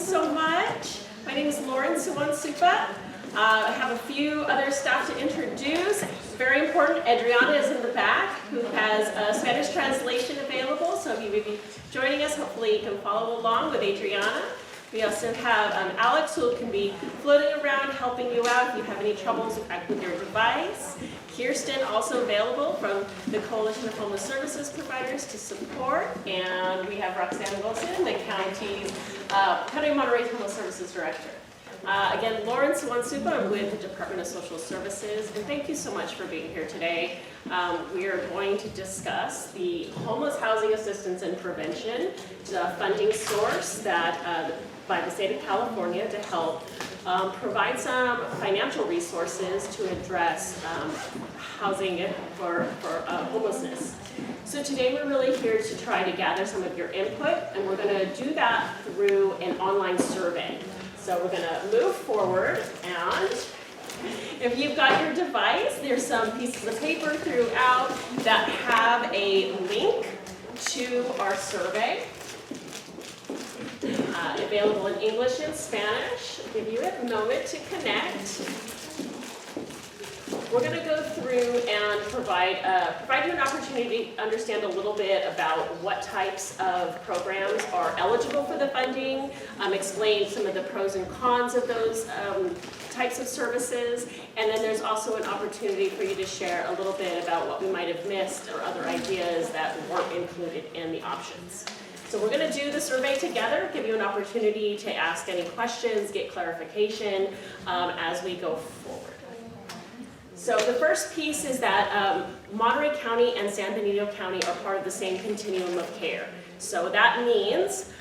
so much. My name is Lauren Suwan-Supa. I have a few other staff to introduce. Very important, Adriana is in the back, who has a Spanish translation available. So if you would be joining us, hopefully you can follow along with Adriana. We also have Alex, who can be floating around helping you out if you have any troubles with your device. Kirsten, also available from the Coalition of Homeless Services Providers to support. And we have Roxanne Wilson, the County of Monterey Homeless Services Director. Again, Lauren Suwan-Supa, I'm with the Department of Social Services, and thank you so much for being here today. We are going to discuss the Homeless Housing Assistance and Prevention, the funding source that by the state of California to help provide some financial resources to address housing for homelessness. So today we're really here to try to gather some of your input, and we're going to do that through an online survey. So we're going to move forward, and if you've got your device, there's some pieces of paper throughout that have a link to our survey. Available in English and Spanish. I'll give you a moment to connect. We're going to go through and provide you an opportunity to understand a little bit about what types of programs are eligible for the funding, explain some of the pros and cons of those types of services, and then there's also an opportunity for you to share a little bit about what we might have missed or other ideas that weren't included in the options. So we're going to do the survey together, give you an opportunity to ask any questions, get clarification as we go forward. So the first piece is that Monterey County and San Benito County are part of the same continuum of care. So that means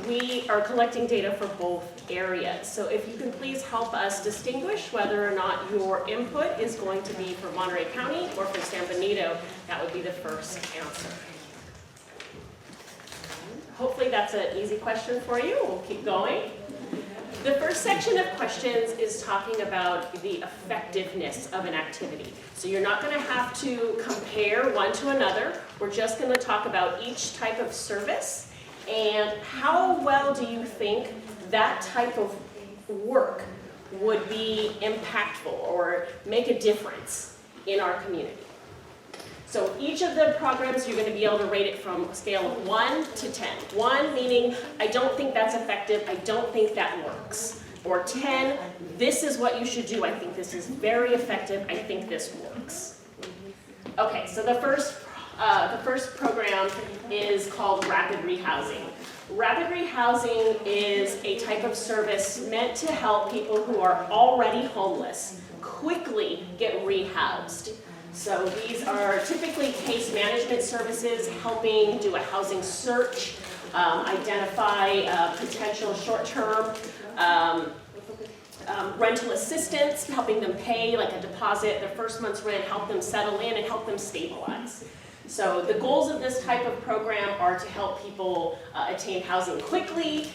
we are collecting data for both areas. So if you can please help us distinguish whether or not your input is going to be for Monterey County or for San Benito, that would be the first answer. Hopefully that's an easy question for you. We'll keep going. The first section of questions is talking about the effectiveness of an activity. So you're not going to have to compare one to another. We're just going to talk about each type of service and how well do you think that type of work would be impactful or make a difference in our community. So each of the programs, you're going to be able to rate it from a scale of 1 to 10. 1 meaning, I don't think that's effective, I don't think that works. Or 10, this is what you should do, I think this is very effective, I think this works. Okay, so the first program is called Rapid Rehousing. Rapid Rehousing is a type of service meant to help people who are already homeless quickly get rehoused. So these are typically case management services helping do a housing search, identify potential short-term rental assistance, helping them pay like a deposit, their first month's rent, help them settle in and help them stabilize. So the goals of this type of program are to help people attain housing quickly,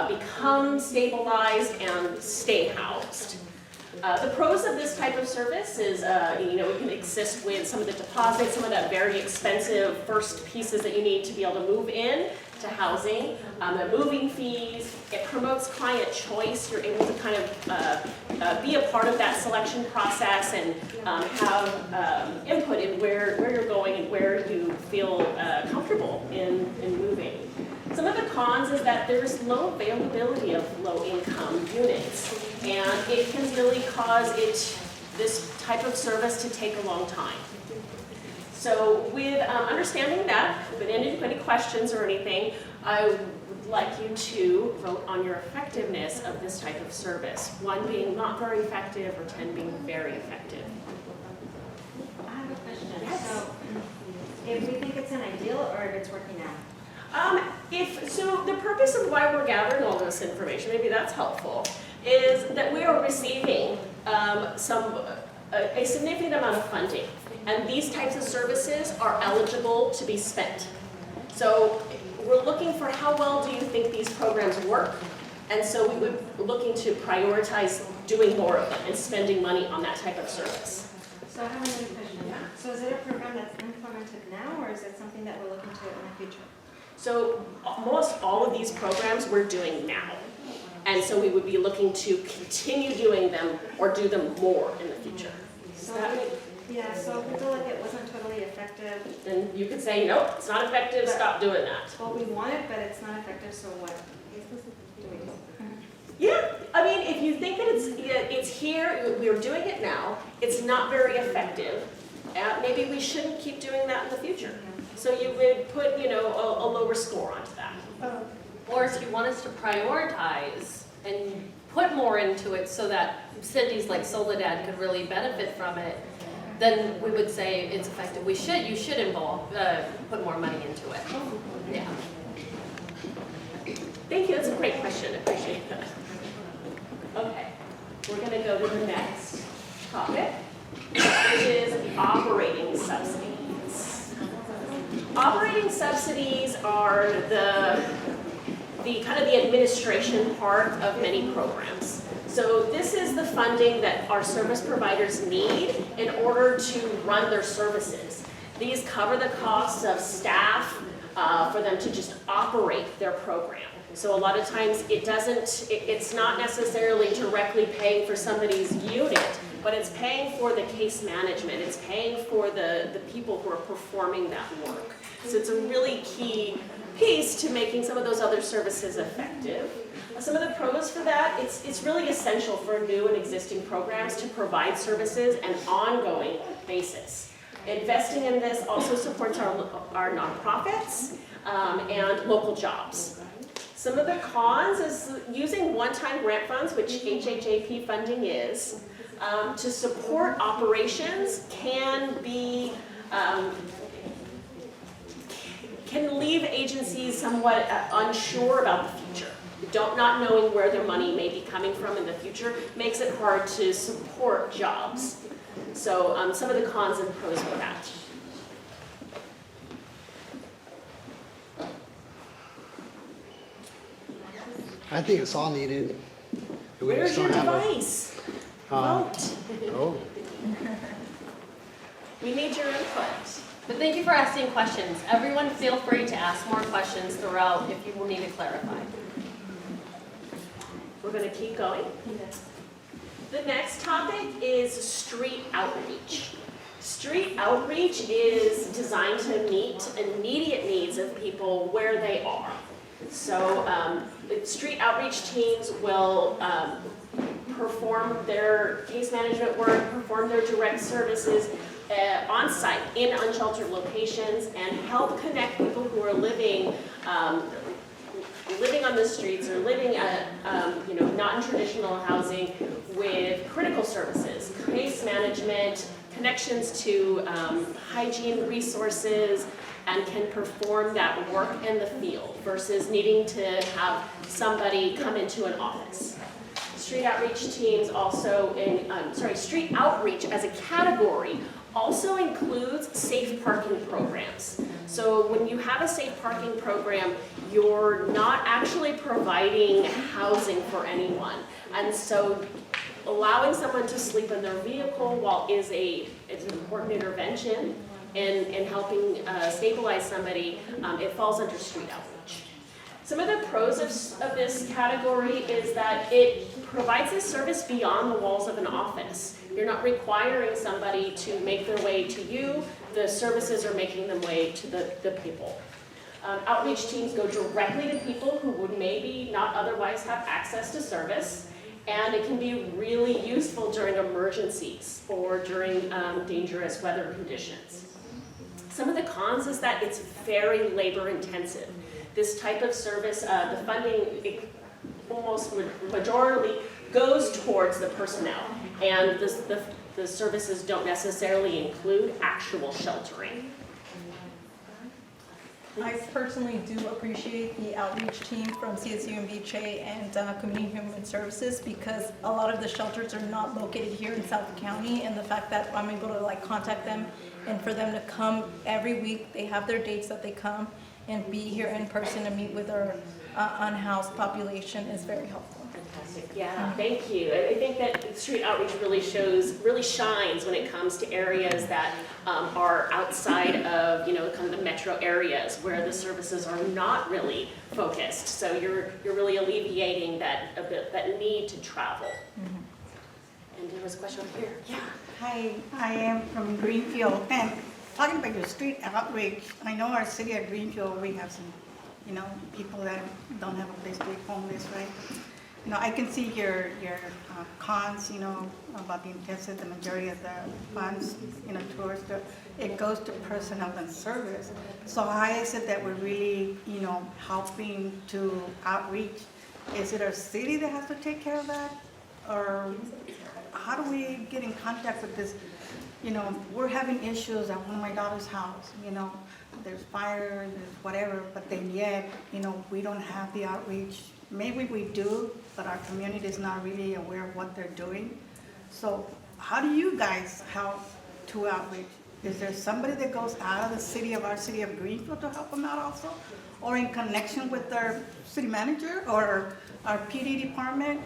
become stabilized, and stay housed. The pros of this type of service is, we can assist with some of the deposits, some of that very expensive first pieces that you need to be able to move in to housing, the moving fees. It promotes client choice. You're able to kind of be a part of that selection process and have input in where you're going and where you feel comfortable in moving. Some of the cons is that there's low availability of low-income units, and it can really cause this type of service to take a long time. So with understanding that, with any questions or anything, I would like you to vote on your effectiveness of this type of service. 1 being not very effective or 10 being very effective. I have a question. Yes. So if we think it's an ideal or if it's working out? So the purpose of why we're gathering all this information, maybe that's helpful, is that we are receiving a significant amount of funding, and these types of services are eligible to be spent. So we're looking for how well do you think these programs work, and so we would be looking to prioritize doing more of them and spending money on that type of service. So I have another question. Yeah. So is it a program that's implemented now, or is it something that we're looking to in the future? So most all of these programs we're doing now. And so we would be looking to continue doing them or do them more in the future. So, yeah, so if we feel like it wasn't totally effective, Then you could say, nope, it's not effective, stop doing that. well, we want it, but it's not effective, so what do we do? Yeah, I mean, if you think that it's here, we're doing it now, it's not very effective, maybe we shouldn't keep doing that in the future. So you would put, you know, a lower score onto that. Or if you want us to prioritize and put more into it so that cities like Soledad could really benefit from it, then we would say it's effective. You should put more money into it. Yeah. Thank you, that's a great question, I appreciate that. Okay, we're gonna go to the next topic, which is operating subsidies. Operating subsidies are the kind of the administration part of many programs. So this is the funding that our service providers need in order to run their services. These cover the costs of staff for them to just operate their program. So a lot of times it's not necessarily directly paying for somebody's unit, but it's paying for the case management. It's paying for the people who are performing that work. So it's a really key piece to making some of those other services effective. Some of the pros for that, it's really essential for new and existing programs to provide services on an ongoing basis. Investing in this also supports our nonprofits and local jobs. Some of the cons is using one-time grant funds, which HHAP funding is, to support operations can leave agencies somewhat unsure about the future. Not knowing where their money may be coming from in the future makes it hard to support jobs. So some of the cons and pros for that. I think it's all needed. We Where's just your don't have a- device? Vote. Oh, We need your input. But thank you for asking questions. Everyone feel free to ask more questions throughout if you will need to clarify. We're going to keep going. The next topic is street outreach. Street outreach is designed to meet immediate needs of people where they are. So street outreach teams will perform their case management work, perform their direct services on site in unsheltered locations, and help connect people who are living on the streets or living at not in traditional housing with critical services, case management, connections to hygiene resources, and can perform that work in the field versus needing to have somebody come into an office. Street outreach teams also, street outreach as a category also includes safe parking programs. So when you have a safe parking program, you're not actually providing housing for anyone. And so allowing someone to sleep in their vehicle is an important intervention in helping stabilize somebody. It falls under street outreach. Some of the pros of this category is that it provides this service beyond the walls of an office. You're not requiring somebody to make their way to you. The services are making their way to the people. Outreach teams go directly to people who would maybe not otherwise have access to service, and it can be really useful during emergencies or during dangerous weather conditions. Some of the cons is that it's very labor intensive. This type of service, the funding almost majorly goes towards the personnel, and the services don't necessarily include actual sheltering. I personally do appreciate the outreach team from CSU and VHA and Community Human Services, because a lot of the shelters are not located here in South County, and the fact that I'm able to contact them and for them to come every week, they have their dates that they come and be here in person and meet with our unhoused population is very helpful. Fantastic. Yeah, thank you. I think that street outreach really shines when it comes to areas that are outside of, kind of the metro areas where the services are not really focused. So you're really alleviating that need to travel. And there was a question over here. Yeah. Hi, I am from Greenfield, and talking about your street outreach, I know our city of Greenfield, we have some, people that don't have a place to be homeless, right? I can see your cons, about the intensive, the majority of the funds, towards it goes to personnel and service. So how is it that we're really, helping to outreach? Is it our city that has to take care of that? Or how do we get in contact with this? We're having issues at one of my daughter's house, there's fire, there's whatever, but then yet, we don't have the outreach. Maybe we do, but our community is not really aware of what they're doing. So how do you guys help to outreach? Is there somebody that goes out of the city of Greenfield to help them out also? Or in connection with our city manager or our PD department,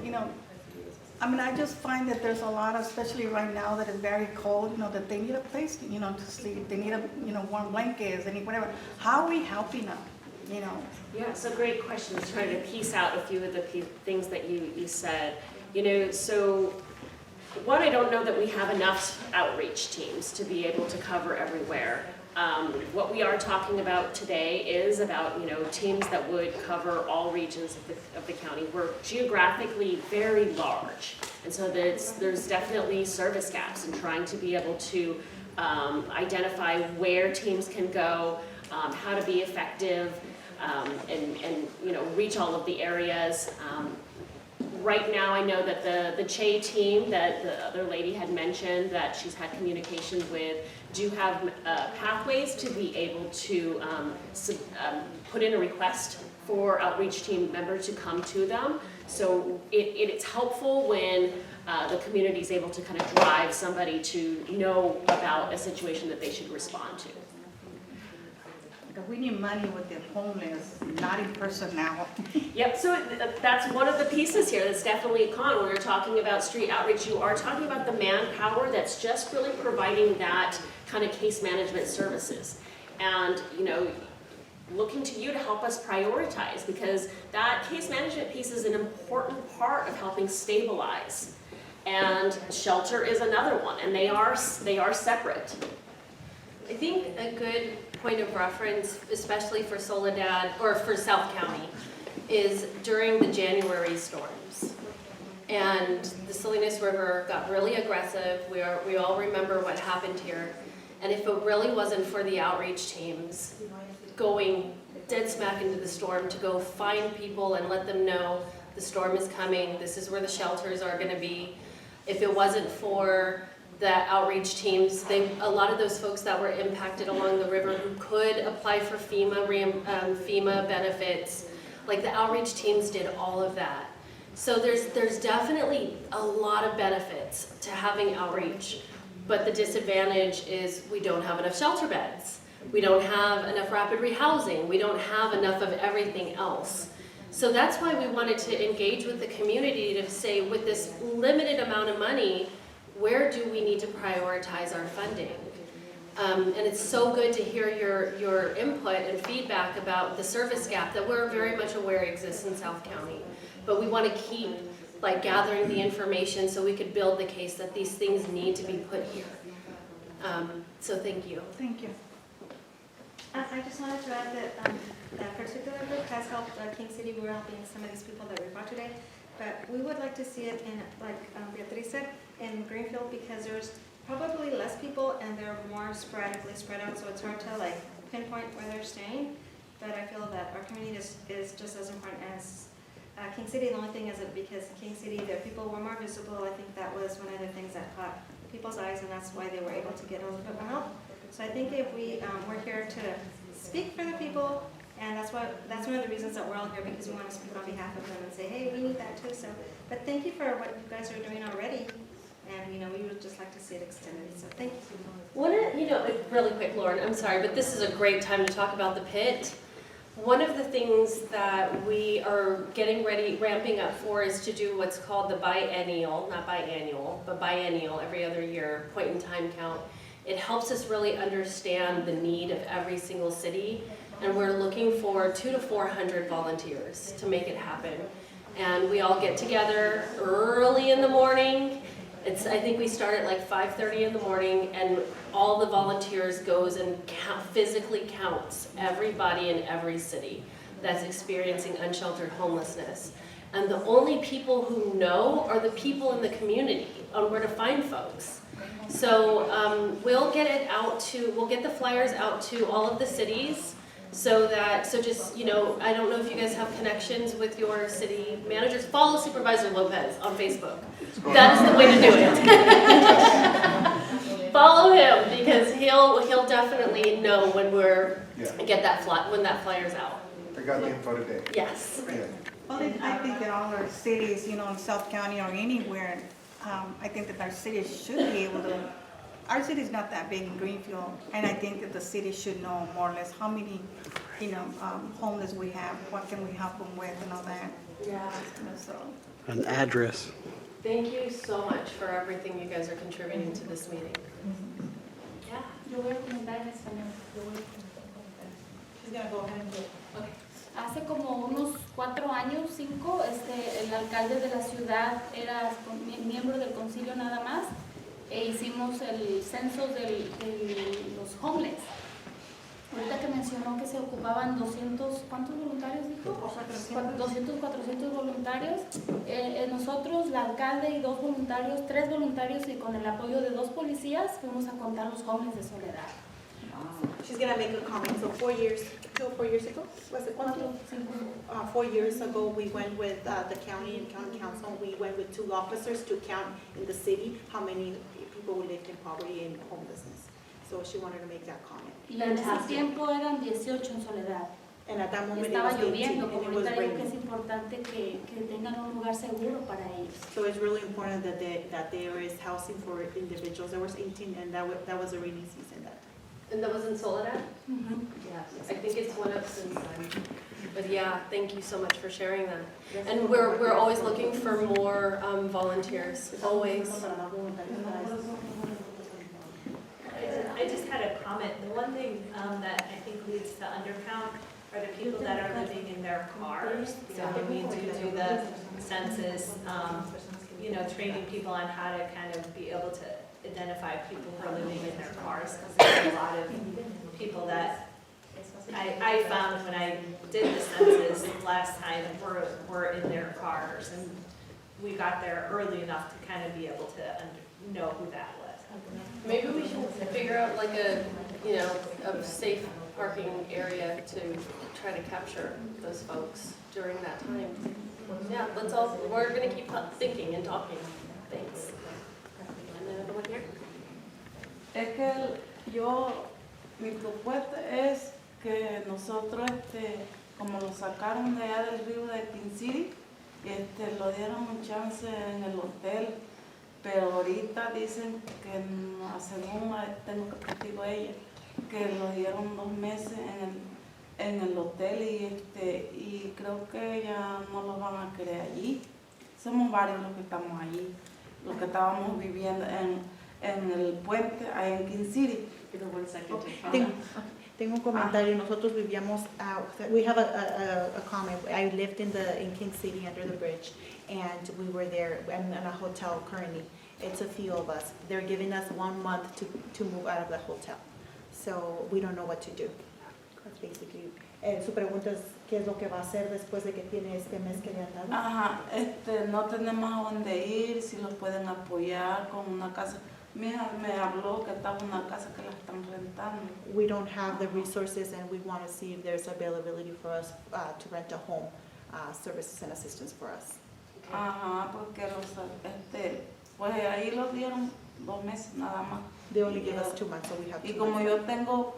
I just find that there's a lot of, especially right now that it's very cold, that they need a place, to sleep. They need warm blankets, they need whatever. How are we helping them, Yeah, so great questions. Trying to piece out a few of the things that you said. So one, I don't know that we have enough outreach teams to be able to cover everywhere. What we are talking about today is about, teams that would cover all regions of the county. We're geographically very large, and so there's definitely service gaps in trying to be able to identify where teams can go, how to be effective, and reach all of the areas. Right now, I know that the CHE team that the other lady had mentioned that she's had communication with do have pathways to be able to put in a request for outreach team members to come to them. So it's helpful when the community is able to kind of drive somebody to know about a situation that they should respond to. We need money with the homeless, not in personnel. Yep, so that's one of the pieces here that's definitely a con. When you're talking about street outreach, you are talking about the manpower that's just really providing that kind of case management services. And, looking to you to help us prioritize, because that case management piece is an important part of helping stabilize. And shelter is another one, and they are separate. I think a good point of reference, especially for Soledad, or for South County, is during the January storms. And the Salinas River got really aggressive. We all remember what happened here. And if it really wasn't for the outreach teams going dead smack into the storm to go find people and let them know the storm is coming, this is where the shelters are gonna be. If it wasn't for the outreach teams, a lot of those folks that were impacted along the river who could apply for FEMA benefits, like the outreach teams did all of that. So there's definitely a lot of benefits to having outreach, but the disadvantage is we don't have enough shelter beds. We don't have enough rapid rehousing. We don't have enough of everything else. So that's why we wanted to engage with the community to say, with this limited amount of money, where do we need to prioritize our funding? And it's so good to hear your input and feedback about the service gap that we're very much aware exists in South County. But we want to keep gathering the information so we could build the case that these things need to be put here. So thank you. Thank you. I just wanted to add that that particular group has helped King City. We're helping some of these people that we brought today. But we would like to see it in, like Beatriz said, in Greenfield, because there's probably less people and they're more sporadically spread out, so it's hard to pinpoint where they're staying. But I feel that our community is just as important as King City. The only thing is that because King City, their people were more visible, I think that was one of the things that caught people's eyes, and that's why they were able to get a little bit more help. So I think if we're here to speak for the people, and that's one of the reasons that we're all here, because we want to speak on behalf of them and say, hey, we need that too. So, but thank you for what you guys are doing already, and we would just like to see it extended. So thank you. Really quick, Lauren, I'm sorry, but this is a great time to talk about the pit. One of the things that we are getting ready, ramping up for is to do what's called the biennial, not biannual, but biennial, every other year, point in time count. It helps us really understand the need of every single city, and we're looking for 200 to 400 volunteers to make it happen. And we all get together early in the morning. I think we start at like 5:30 in the morning, and all the volunteers goes and physically counts everybody in every city that's experiencing unsheltered homelessness. And the only people who know are the people in the community on where to find folks. So we'll get the flyers out to all of the cities so just, you know, I don't know if you guys have connections with your city managers. Follow Supervisor Lopez on Facebook. That is the way to do it. Follow him because he'll definitely know when when that flyer's out. I got the info today. Yes. Yeah. Well, I think that all our cities, you know, in South County or anywhere, I think that our cities should be able to, our city's not that big in Greenfield, and I think that the city should know more or less how many, you know, homeless we have, what can we help them with and all that. Yeah. So, An address. Thank you so much for everything you guys are contributing to this meeting. Yeah. Yo voy a comentar en español. She's gonna go ahead and do it. Hace como unos 4 años, 5, el alcalde de la ciudad era miembro del concilio nada más, e hicimos el censo de los homeless. Ahorita que mencionó que se ocupaban 200, ¿cuántos voluntarios dijo? 200, 400 voluntarios. Nosotros, el alcalde y 2 voluntarios, 3 voluntarios y con el apoyo de 2 policías fuimos a contar los homeless de Soledad. She's gonna make a comment. So 4 years ago, was it 4 years ago, we went with the county and county council. We went with 2 officers to count in the city how many people lived in poverty and homelessness. So she wanted to make that comment. Y en ese tiempo eran 18 en Soledad. And at that moment Estaba it was 18 lloviendo, and como it was ahorita digo que es raining. importante que tengan un lugar seguro para ellos. So it's really important that there is housing for individuals. There was 18 and that was a rainy season that time. And that was in Soledad? Yes. I think it's one up since then. But yeah, thank you so much for sharing that. And we're always looking for more volunteers, always. I just had a comment. The one thing that I think leads to undercount are the people that are living in their cars. So when we do the census, you know, training people on how to kind of be able to identify people who are living in their cars. Because there's a lot of people that I found when I did the census last time were in their cars. And we got there early enough to kind of be able to know who that was. Maybe we should figure out like a safe parking area to try to capture those folks during that time. Yeah, we're gonna keep thinking and talking. Thanks. And another one here? Es que mi propuesta es que nosotros, como lo sacaron de allá del río de King City, lo dieron un chance en el hotel, pero ahorita dicen que, según tengo que testigo a ella, que lo dieron 2 meses en el hotel y creo que ya no lo van a querer allí. Somos varios los que estamos allí, los que estábamos viviendo en el puente, ahí en King City. Tengo un comentario. Nosotros vivíamos, we have a comment. I lived in King City under the bridge, and we were there in a hotel currently. It's a few of us. They're giving us 1 month to move out of the hotel. So we don't know what to do. That's basically. Su pregunta es, ¿qué es lo que va a hacer después de que tiene este mes que le han dado? Ajá, no tenemos a dónde ir, si los pueden apoyar con una casa. Mi hija me habló que estaba una casa que la están rentando. We don't have the resources, and we want to see if there's availability for us to rent a home, services and assistance for us. Ajá, porque pues ahí los dieron 2 meses nada más. They only give us 2 months, so we have 2 Y como months. yo tengo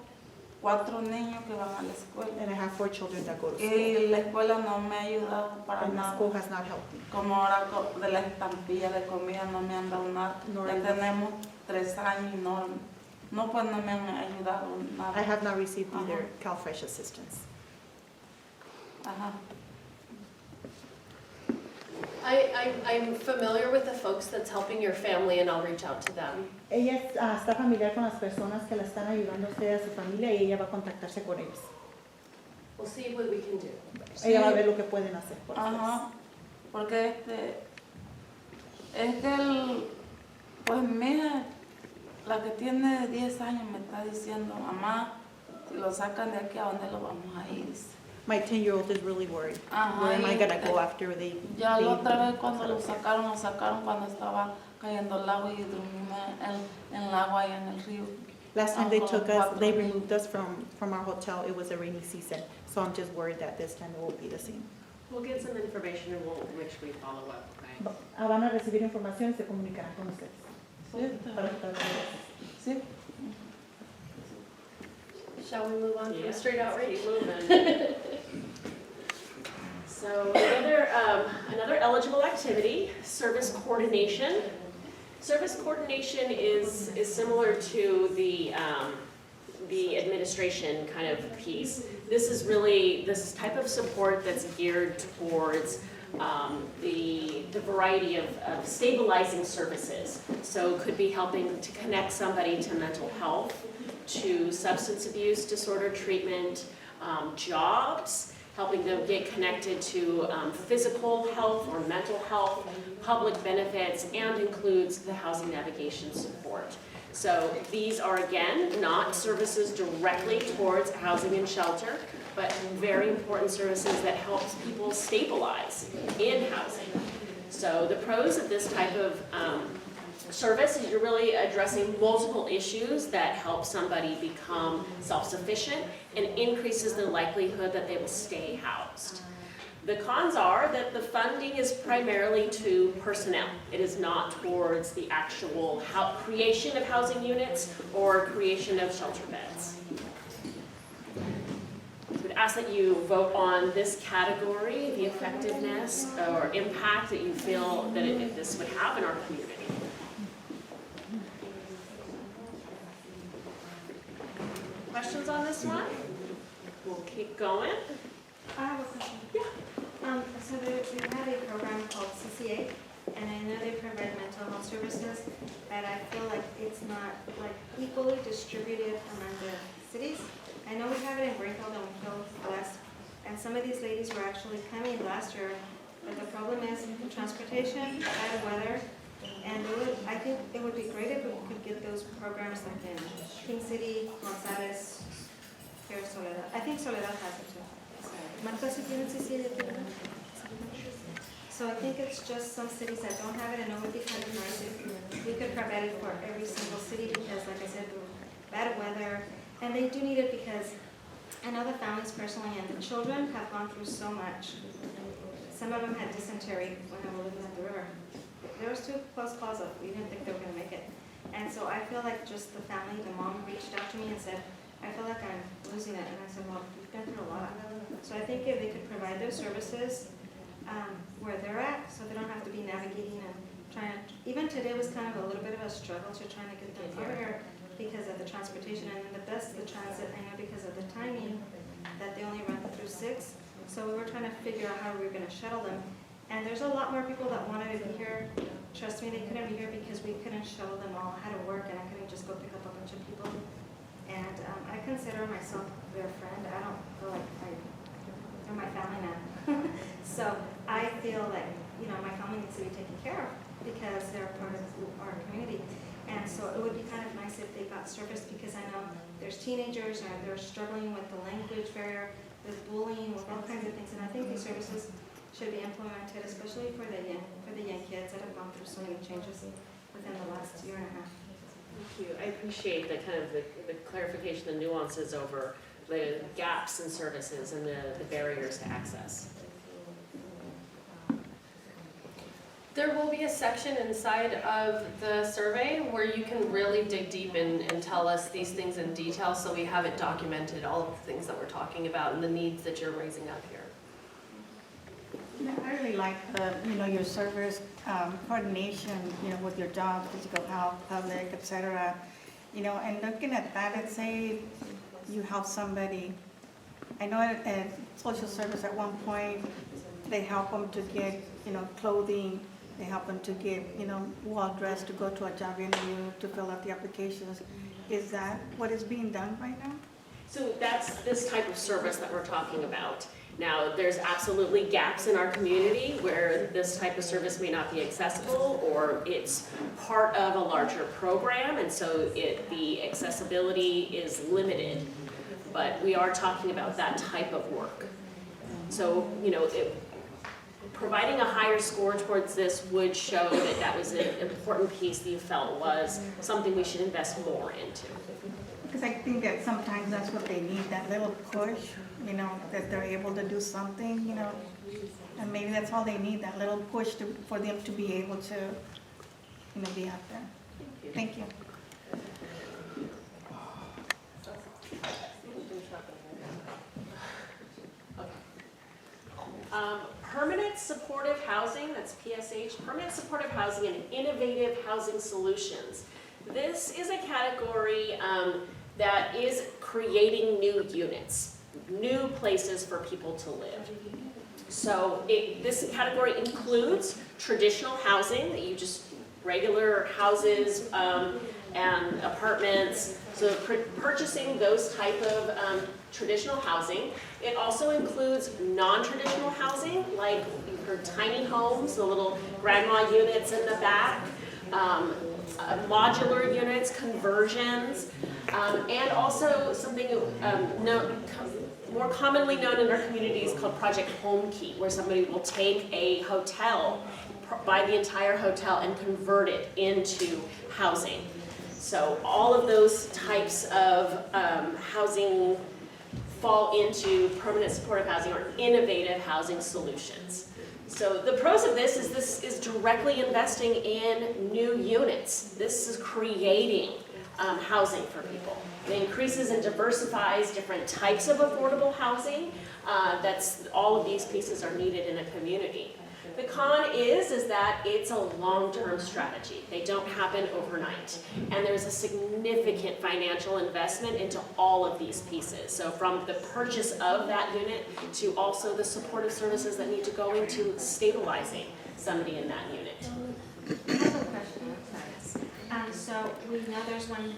4 niños que van a la escuela. And I have 4 children that go to school. Y la escuela no me ha ayudado para And the nada. school has not helped me. Como ahora de la estampilla de comida no me han dado nada. Nor Ya I- tenemos 3 años y no pues no me han ayudado nada. I have not received either CalFresh assistance. Ajá. I'm familiar with the folks that's helping your family and I'll reach out to them. Ella está familiar con las personas que la están ayudando a usted y a su familia y ella va a contactarse con ellos. We'll see what we can do. Ella va a ver lo que pueden hacer por ustedes. Ajá, porque es que pues mi hija, la que tiene 10 años, me está diciendo, mamá, si lo sacan de aquí, ¿a dónde lo vamos a ir? My 10-year-old is really worried. Ajá, Where am I y, going to go after they ya la otra leave? vez cuando lo sacaron cuando estaba cayendo el agua y dormimos en el agua y en el río. Last time they Ajá, took us, they 4 removed us from our hotel. It was a rainy season. So I'm just worried that this time it won't be the same. We'll get some information and we'll make sure we follow up, okay? Van a recibir información y se comunicarán con ustedes. Sí, Para que traten de- sí. Shall we move on Yeah. from street outreach? Keep moving. So another eligible activity, service coordination. Service coordination is similar to the administration kind of piece. This is really this type of support that's geared towards the variety of stabilizing services. So it could be helping to connect somebody to mental health, to substance abuse disorder treatment, jobs, helping them get connected to physical health or mental health, public benefits, and includes the housing navigation support. So these are, again, not services directly towards housing and shelter, but very important services that help people stabilize in housing. So the pros of this type of service is you're really addressing multiple issues that help somebody become self-sufficient and increases the likelihood that they will stay housed. The cons are that the funding is primarily to personnel. It is not towards the actual creation of housing units or creation of shelter beds. I would ask that you vote on this category, the effectiveness or impact that you feel that this would have in our community. Questions on this one? We'll keep going. I have a question. Yeah. So we have a program called CCA, and I know they provide mental health services, but I feel like it's not like equally distributed among the cities. I know we have it in Greenfield and Winfield West, and some of these ladies were actually coming last year, but the problem is transportation, bad weather, and I think it would be great if we could get those programs like in King City, Gonzales, here Soledad. I think Soledad has it too. Marcos, if you want to see it, so I think it's just some cities that don't have it, and it would be kind of nice if we could provide it for every single city, because like I said, bad weather, and they do need it because I know the families personally and the children have gone through so much. Some of them had dysentery when they were living at the river. There was 2 close calls up, we didn't think they were gonna make it. And so I feel like just the family, the mom reached out to me and said, I feel like I'm losing it, and I said, well, you've been through a lot. So I think if they could provide those services where they're at, so they don't have to be navigating and trying to, even today was kind of a little bit of a struggle to trying to get them over here because of the transportation, and then the transit, I know because of the timing, that they only run through 6. So we were trying to figure out how we were gonna shuttle them. And there's a lot more people that wanted to be here. Trust me, they couldn't be here because we couldn't shuttle them all. I had to work and I couldn't just go pick up a bunch of people. And I consider myself their friend. I don't feel like they're my family now. So I feel like, you know, my family needs to be taken care of because they're part of our community. And so it would be kind of nice if they got service, because I know there's teenagers and they're struggling with the language barrier, with bullying, with all kinds of things. And I think these services should be implemented, especially for the young kids that have gone through so many changes within the last year and a half. Thank you. I appreciate the kind of the clarification, the nuances over the gaps in services and the barriers to access. There will be a section inside of the survey where you can really dig deep and tell us these things in detail, so we have it documented, all of the things that we're talking about and the needs that you're raising up here. I really like your service coordination, with your job, physical health, public, etc. And looking at that, let's say you help somebody I know at social service at one point, they help them to get, clothing, they help them to get, well dressed to go to a job interview, to fill out the applications. Is that what is being done right now? So that's this type of service that we're talking about. Now, there's absolutely gaps in our community where this type of service may not be accessible, or it's part of a larger program, and so the accessibility is limited. But we are talking about that type of work. So, providing a higher score towards this would show that that was an important piece that you felt was something we should invest more into. Because I think that sometimes that's what they need, that little push, that they're able to do something, and maybe that's all they need, that little push for them to be able to, be out there. Thank you. Permanent supportive housing, that's PSH, permanent supportive housing and innovative housing solutions. This is a category that is creating new units, new places for people to live. So this category includes traditional housing, that you just regular houses and apartments. So purchasing those type of traditional housing. It also includes non-traditional housing, like you've heard tiny homes, the little grandma units in the back, modular units, conversions, and also something more commonly known in our communities called Project Home Key, where somebody will take a hotel, buy the entire hotel and convert it into housing. So all of those types of housing fall into permanent supportive housing or innovative housing solutions. So the pros of this is directly investing in new units. This is creating housing for people. It increases and diversifies different types of affordable housing. All of these pieces are needed in a community. The con is that it's a long-term strategy. They don't happen overnight. And there's a significant financial investment into all of these pieces. So from the purchase of that unit to also the supportive services that need to go into stabilizing somebody in that unit. I have a question. So we know there's one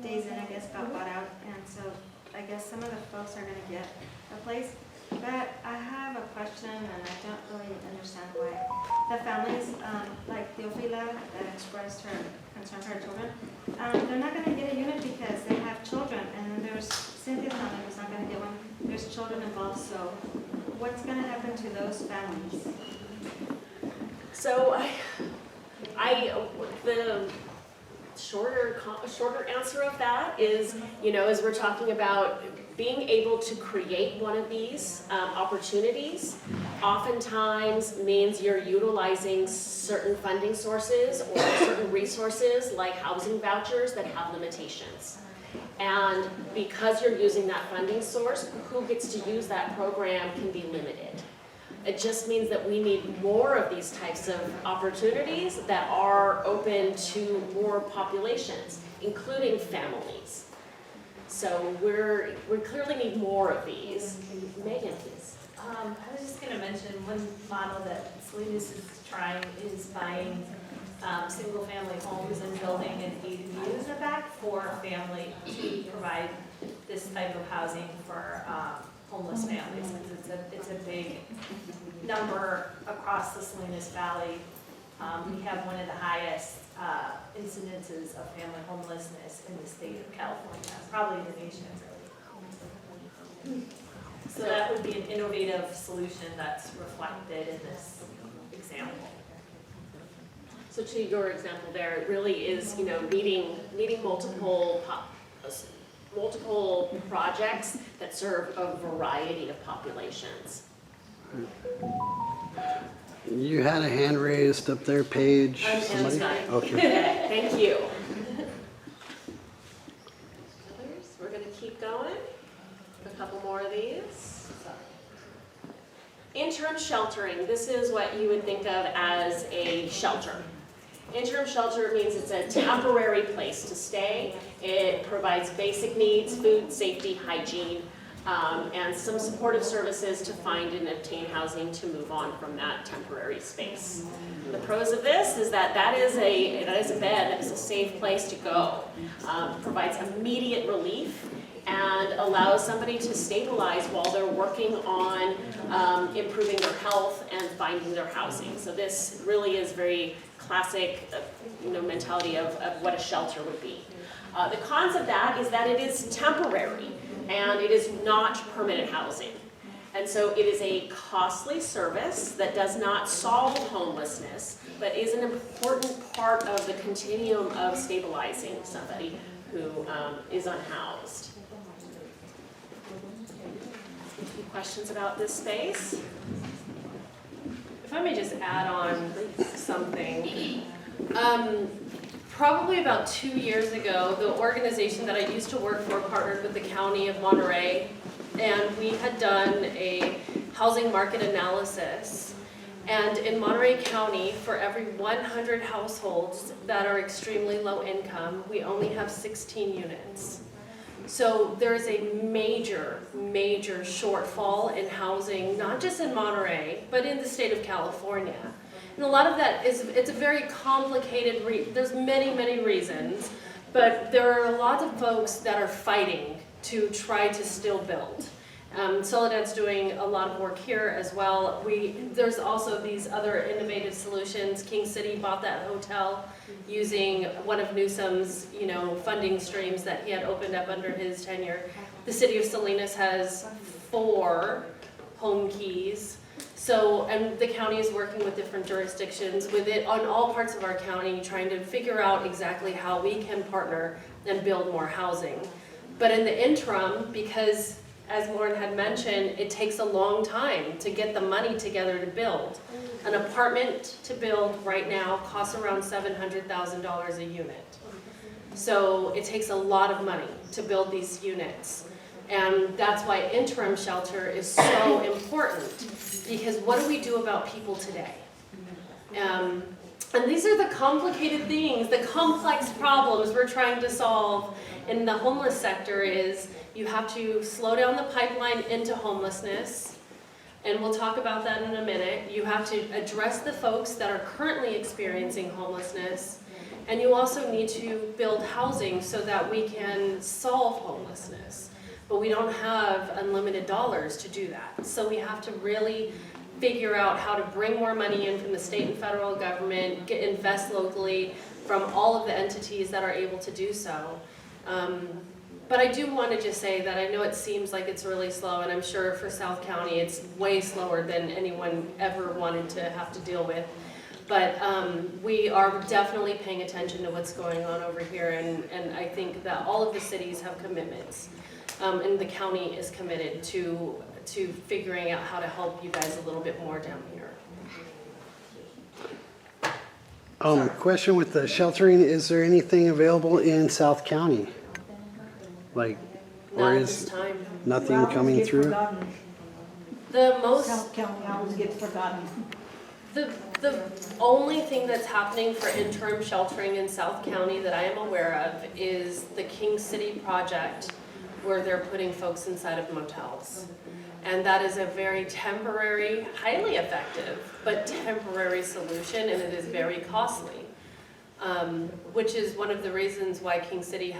Days Inn, I guess, got bought out, and so I guess some of the folks are gonna get a place. But I have a question, and I don't really understand why. The families, like Teofila that expressed her concern for her children, they're not gonna get a unit because they have children, and then there's Cynthia's family who's not gonna get one. There's children involved, so what's gonna happen to those families? So the shorter answer of that is, as we're talking about being able to create one of these opportunities, oftentimes means you're utilizing certain funding sources or certain resources like housing vouchers that have limitations. And because you're using that funding source, who gets to use that program can be limited. It just means that we need more of these types of opportunities that are open to more populations, including families. So we clearly need more of these. Megan, please. I was just going to mention one model that Salinas is trying is buying single-family homes and building an ADU in the back for a family to provide this type of housing for homeless families. It's a big number across the Salinas Valley. We have one of the highest incidences of family homelessness in the state of California, probably in the nation really. So that would be an innovative solution that's reflected in this example. So to your example there, it really is, meeting multiple projects that serve a variety of populations. You had a hand raised up there, Paige. I'm Somebody? Anna. Okay. Thank you. Others? We're going to keep going. A couple more of these. Interim sheltering. This is what you would think of as a shelter. Interim shelter means it's a temporary place to stay. It provides basic needs, food, safety, hygiene. and some supportive services to find and obtain housing to move on from that temporary space. The pros of this is that that is a bed, that is a safe place to go. Provides immediate relief and allows somebody to stabilize while they're working on improving their health and finding their housing. So this really is very classic mentality of what a shelter would be. The cons of that is that it is temporary and it is not permanent housing. And so it is a costly service that does not solve homelessness, but is an important part of the continuum of stabilizing somebody who is unhoused. Any questions about this space? If I may just add on something. Probably about 2 years ago, the organization that I used to work for partnered with the County of Monterey, and we had done a housing market analysis. And in Monterey County, for every 100 households that are extremely low income, we only have 16 units. So there is a major, major shortfall in housing, not just in Monterey, but in the state of California. And a lot of that is, it's a very complicated, there's many, many reasons, but there are lots of folks that are fighting to try to still build. Soledad's doing a lot of work here as well. There's also these other innovative solutions. King City bought that hotel using one of Newsom's, funding streams that he had opened up under his tenure. The City of Salinas has 4 home keys. So, and the county is working with different jurisdictions with it on all parts of our county, trying to figure out exactly how we can partner and build more housing. But in the interim, because as Lauren had mentioned, it takes a long time to get the money together to build. An apartment to build right now costs around $700,000 a unit. So it takes a lot of money to build these units. And that's why interim shelter is so important, because what do we do about people today? And these are the complicated things, the complex problems we're trying to solve in the homeless sector is you have to slow down the pipeline into homelessness, and we'll talk about that in a minute. You have to address the folks that are currently experiencing homelessness, and you also need to build housing so that we can solve homelessness. But we don't have unlimited dollars to do that. So we have to really figure out how to bring more money in from the state and federal government, invest locally from all of the entities that are able to do so. But I do want to just say that I know it seems like it's really slow, and I'm sure for South County it's way slower than anyone ever wanted to have to deal with. But we are definitely paying attention to what's going on over here, and I think that all of the cities have commitments. And the county is committed to figuring out how to help you guys a little bit more down here. Question with the sheltering, is there anything available in South County? Like, Not or at is this time. nothing coming through? The most, South County always gets forgotten. the only thing that's happening for interim sheltering in South County that I am aware of is the King City project, where they're putting folks inside of motels. And that is a very temporary, highly effective, but temporary solution, and it is very costly. Which is one of the reasons why King City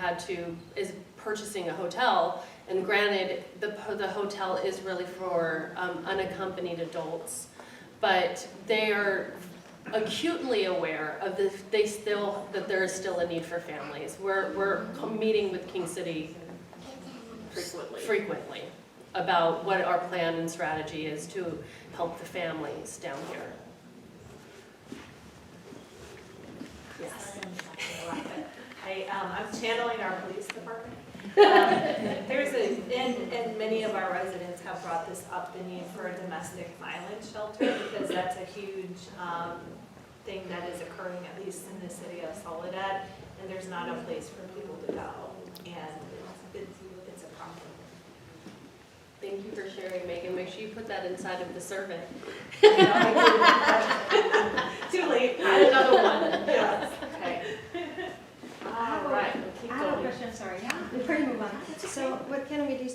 is purchasing a hotel. And granted, the hotel is really for unaccompanied adults, but they are acutely aware of that there is still a need for families. We're meeting with King City frequently about what our plan and strategy is to help the families down here. Yes. I'm channeling our police department. And many of our residents have brought this up, the need for a domestic violence shelter, because that's a huge thing that is occurring, at least in the city of Soledad, and there's not a place for people to go, and it's a problem. Thank you for sharing, Megan. Make sure you put that inside of the survey. Too late. Add another one. Yes. Okay. I All right. Keep have a going. question, sorry, before you move on. So what can we do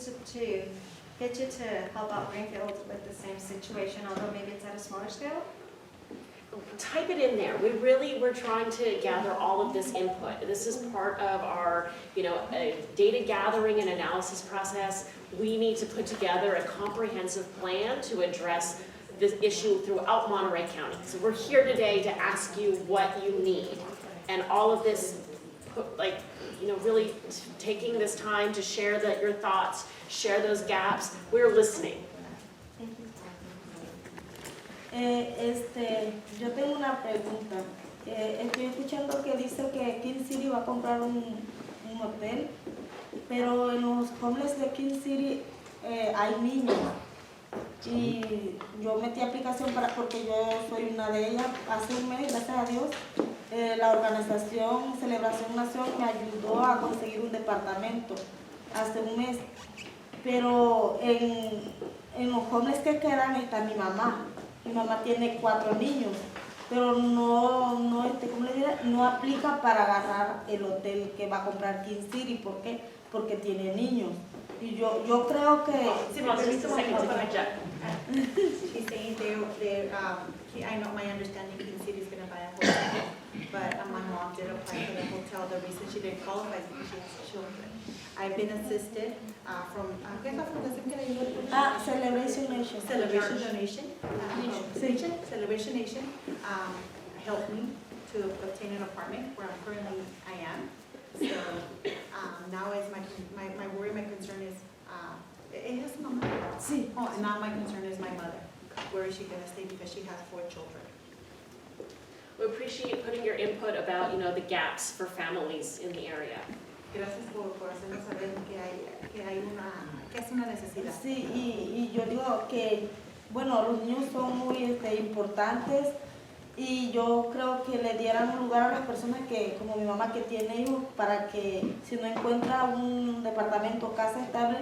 get you to help out Greenfield with the same situation, although maybe it's at a smaller scale? Type it in there. We're trying to gather all of this input. This is part of our, data gathering and analysis process. We need to put together a comprehensive plan to address this issue throughout Monterey County. So we're here today to ask you what you need. And all of this, really taking this time to share your thoughts, share those gaps. We're listening. Yo tengo una pregunta. Estoy escuchando que dice que King City va a comprar un hotel, pero en los homeless de King City hay niños. Y yo metí aplicación porque yo soy una de ellas. Hace un mes, gracias a Dios, la organización Celebración Nación me ayudó a conseguir un departamento hace un mes. Pero en los homeless que quedan está mi mamá. Mi mamá tiene 4 niños, pero no aplica para agarrar el hotel que va a comprar King City. ¿Por qué? Porque tiene niños. Y yo creo que... She's saying I know my understanding King City is going to buy a hotel, but my mom did apply for the hotel. The reason she didn't qualify is because she has children. I've been assisted from Celebration Nation. Celebration Donation. Celebration Nation helped me to obtain an apartment where I am. So now is my worry, my concern is, ¿ella es mamá? Sí. Oh, and now my concern is my mother. Where is she going to stay because she has 4 children? We appreciate putting your input about, the gaps for families in the area. Gracias por hacernos saber que es una necesidad. Sí, y yo digo que, los niños son muy importantes y yo creo que le dieran un lugar a las personas que, como mi mamá que tiene hijos, para que si no encuentra un departamento o casa estable,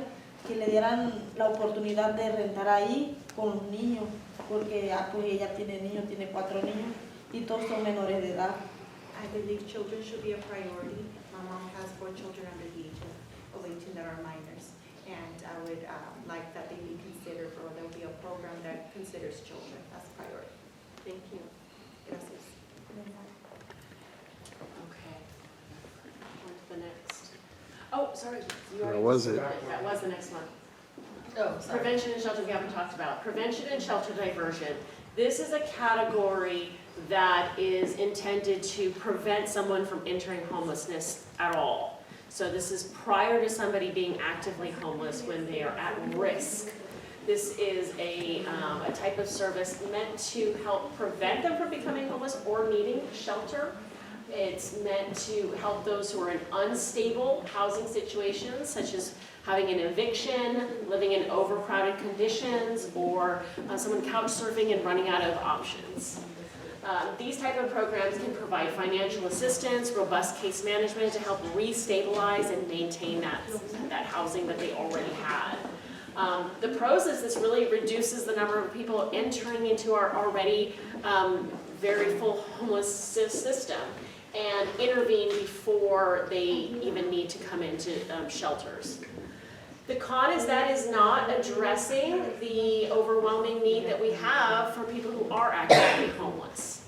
que le dieran la oportunidad de rentar ahí con los niños, porque pues ella tiene niños, tiene 4 niños y todos son menores de edad. I believe children should be a priority. My mom has 4 children under the age of 18 that are minors, and I would like that they be considered, or there will be a program that considers children as a priority. Thank you. Gracias. Okay. On to the next. Oh, sorry. What was it? That was the next one. Oh, sorry. Prevention and shelter we haven't talked about. Prevention and shelter diversion. This is a category that is intended to prevent someone from entering homelessness at all. So this is prior to somebody being actively homeless when they are at risk. This is a type of service meant to help prevent them from becoming homeless or needing shelter. It's meant to help those who are in unstable housing situations, such as having an eviction, living in overcrowded conditions, or someone couch surfing and running out of options. These type of programs can provide financial assistance, robust case management to help re-stabilize and maintain that housing that they already had. The pros is this really reduces the number of people entering into our already very full homeless system and intervene before they even need to come into shelters. The con is that is not addressing the overwhelming need that we have for people who are actively homeless.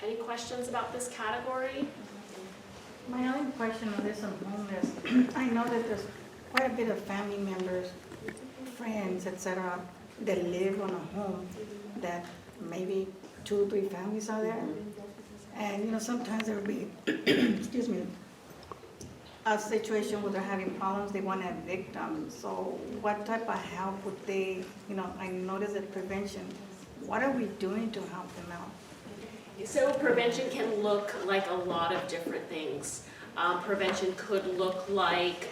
Any questions about this category? My only question on this on homeless, I know that there's quite a bit of family members, friends, etc., that live on a home that maybe 2 or 3 families are there. And, sometimes there will be, excuse me, a situation where they're having problems, they want to evict them. So what type of help would they, I noticed that prevention, what are we doing to help them out? So prevention can look like a lot of different things. Prevention could look like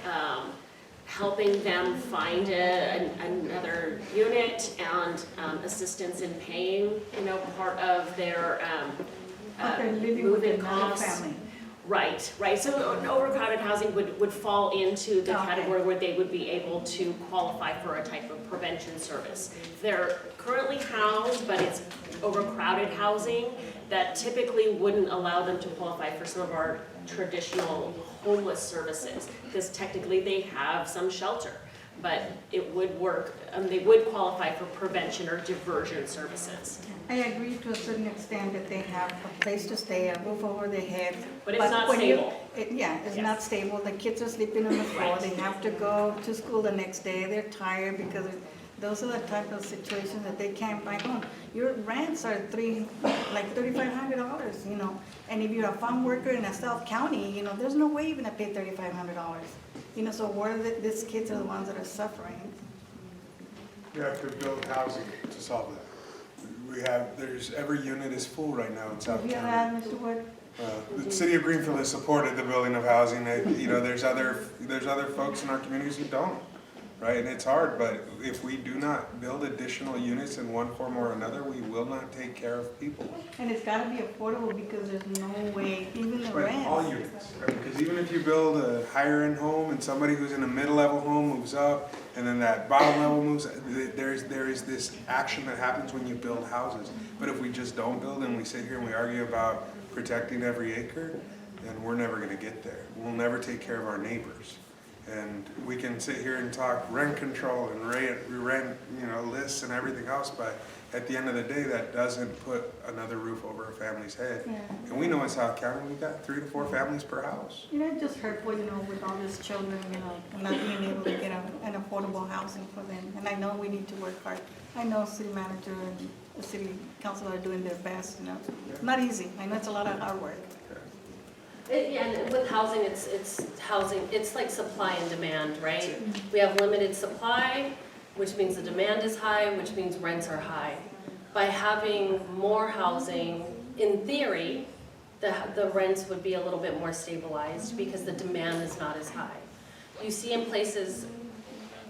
helping them find another unit and assistance in paying, part of their But they're living with move-in another costs. family. Right. So an overcrowded housing would fall into the Okay. category where they would be able to qualify for a type of prevention service. They're currently housed, but it's overcrowded housing that typically wouldn't allow them to qualify for some of our traditional homeless services, because technically they have some shelter, but it would work, they would qualify for prevention or diversion services. I agree to a certain extent that they have a place to stay, a roof over their head. But it's not when you- stable. Yeah, it's Yes. not stable. The kids are sleeping on the floor. Right. They have to go to school the next day. They're tired because those are the type of situations that they can't buy home. Your rents are like $3,500, you know. And if you're a farm worker in a South County, you know, there's no way you're gonna pay $3,500. You know, so these kids are the ones that are suffering. We have to build housing to solve that. Every unit is full right now in South Yeah, County. Mr. Wood? The city of Greenfield has supported the building of housing. You know, there's other folks in our communities who don't, right? And it's hard, but if we do not build additional units in one form or another, we will not take care of people. And it's gotta be affordable because there's no way, even the Right, rent. all units, right? Because even if you build a higher end home and somebody who's in a middle-level home moves up, and then that bottom level moves, there is this action that happens when you build houses. But if we just don't build and we sit here and we argue about protecting every acre, then we're never gonna get there. We'll never take care of our neighbors. And we can sit here and talk rent control and rent, you know, lists and everything else, but at the end of the day, that doesn't put another roof over a family's head. Yeah. And we know in South County, we've got 3 to 4 families per house. You know, it just hurtful, you know, with all these children, you know, not being able to get an affordable housing for them. And I know we need to work hard. I know city manager and the city council are doing their best, you know. Not easy. I know it's a lot of hard work. Yeah, and with housing, it's housing, it's like supply and demand, right? We have limited supply, which means the demand is high, which means rents are high. By having more housing, in theory, the rents would be a little bit more stabilized because the demand is not as high. You see in places,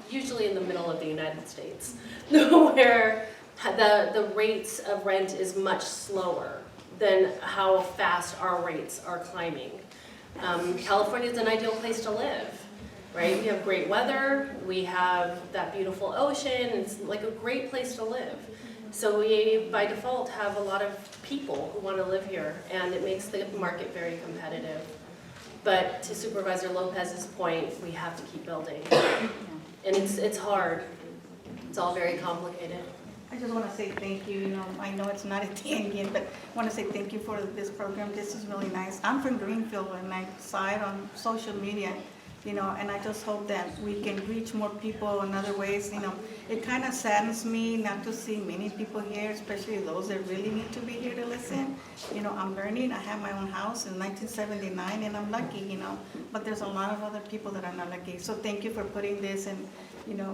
usually in the middle of the United States, where the rates of rent is much slower than how fast our rates are climbing. California is an ideal place to live, right? We have great weather, we have that beautiful ocean, it's like a great place to live. So we, by default, have a lot of people who want to live here, and it makes the market very competitive. But to Supervisor Lopez's point, we have to keep building. And it's hard. It's all very complicated. I just want to say thank you, you know, I know it's not at the end yet, but I want to say thank you for this program. This is really nice. I'm from Greenfield and I saw it on social media, you know, and I just hope that we can reach more people in other ways, you know. It kind of saddens me not to see many people here, especially those that really need to be here to listen. You know, I'm learning. I have my own house in 1979 and I'm lucky, you know, but there's a lot of other people that are not lucky. So thank you for putting this and, you know,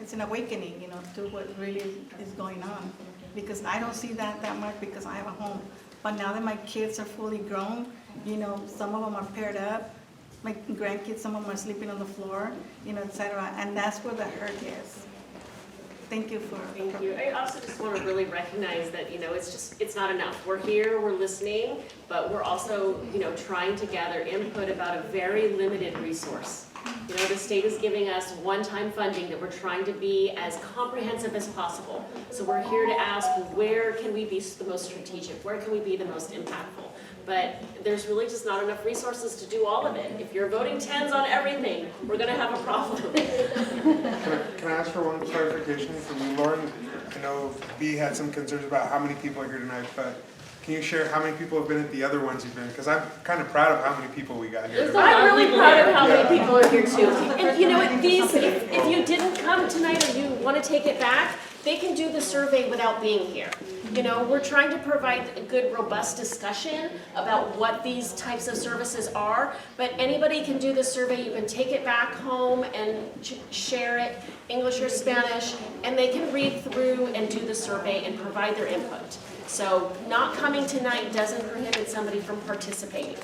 it's an awakening, you know, to what really is going on. Because I don't see that much because I have a home. But now that my kids are fully grown, you know, some of them are paired up. My grandkids, some of them are sleeping on the floor, you know, et cetera. And that's where the hurt is. Thank you for. Thank you. I also just want to really recognize that, you know, it's not enough. We're here, we're listening, but we're also, you know, trying to gather input about a very limited resource. You know, the state is giving us one-time funding that we're trying to be as comprehensive as possible. So we're here to ask, where can we be the most strategic? Where can we be the most impactful? But there's really just not enough resources to do all of it. If you're voting tens on everything, we're gonna have a problem. Can I ask for one clarification from you, Lauren? I know B had some concerns about how many people are here tonight, but can you share how many people have been at the other ones you've been? Because I'm kind of proud of how many people we got here. I'm really proud of how many people are here too. And you know what, if you didn't come tonight or you want to take it back, they can do the survey without being here. You know, we're trying to provide a good, robust discussion about what these types of services are, but anybody can do the survey. You can take it back home and share it, English or Spanish, and they can read through and do the survey and provide their input. So not coming tonight doesn't prohibit somebody from participating.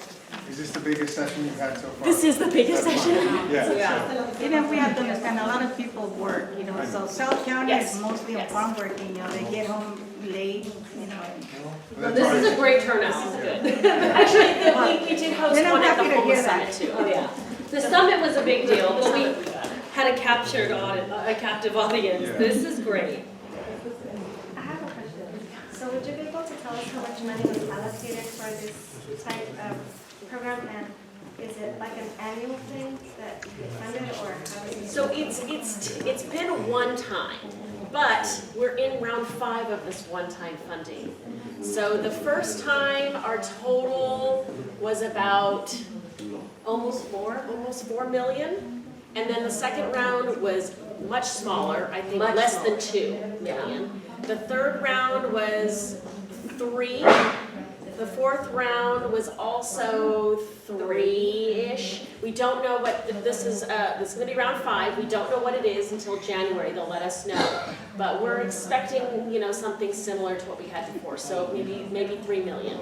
Is this the biggest session you've had so far? This is the biggest session. Yeah. Even we have to understand, a lot of people work, so South County Yes. is mostly a Yes. farm working, they get home late, Well, this is a great turnout. Good. Actually, we did host Then I'm one at the happy to hear Homeless that. Summit too. Oh, yeah. The summit was a big deal, but we had a captive audience. Yeah. This is great. I have a question. So would you be able to tell us how much money was allocated for this type of program, and is it like an annual thing that you get funded, or how is it? So it's been one time, but we're in round 5 of this one-time funding. So the first time, our total was about Almost 4? almost 4 million. And then the second round was much smaller, I think Much less than smaller. 2 million. The third round was 3. The fourth round was also 3-ish. We don't know what, this is gonna be round 5. We don't know what it is until January, they'll let us know. But we're expecting, something similar to what we had before, so maybe 3 million.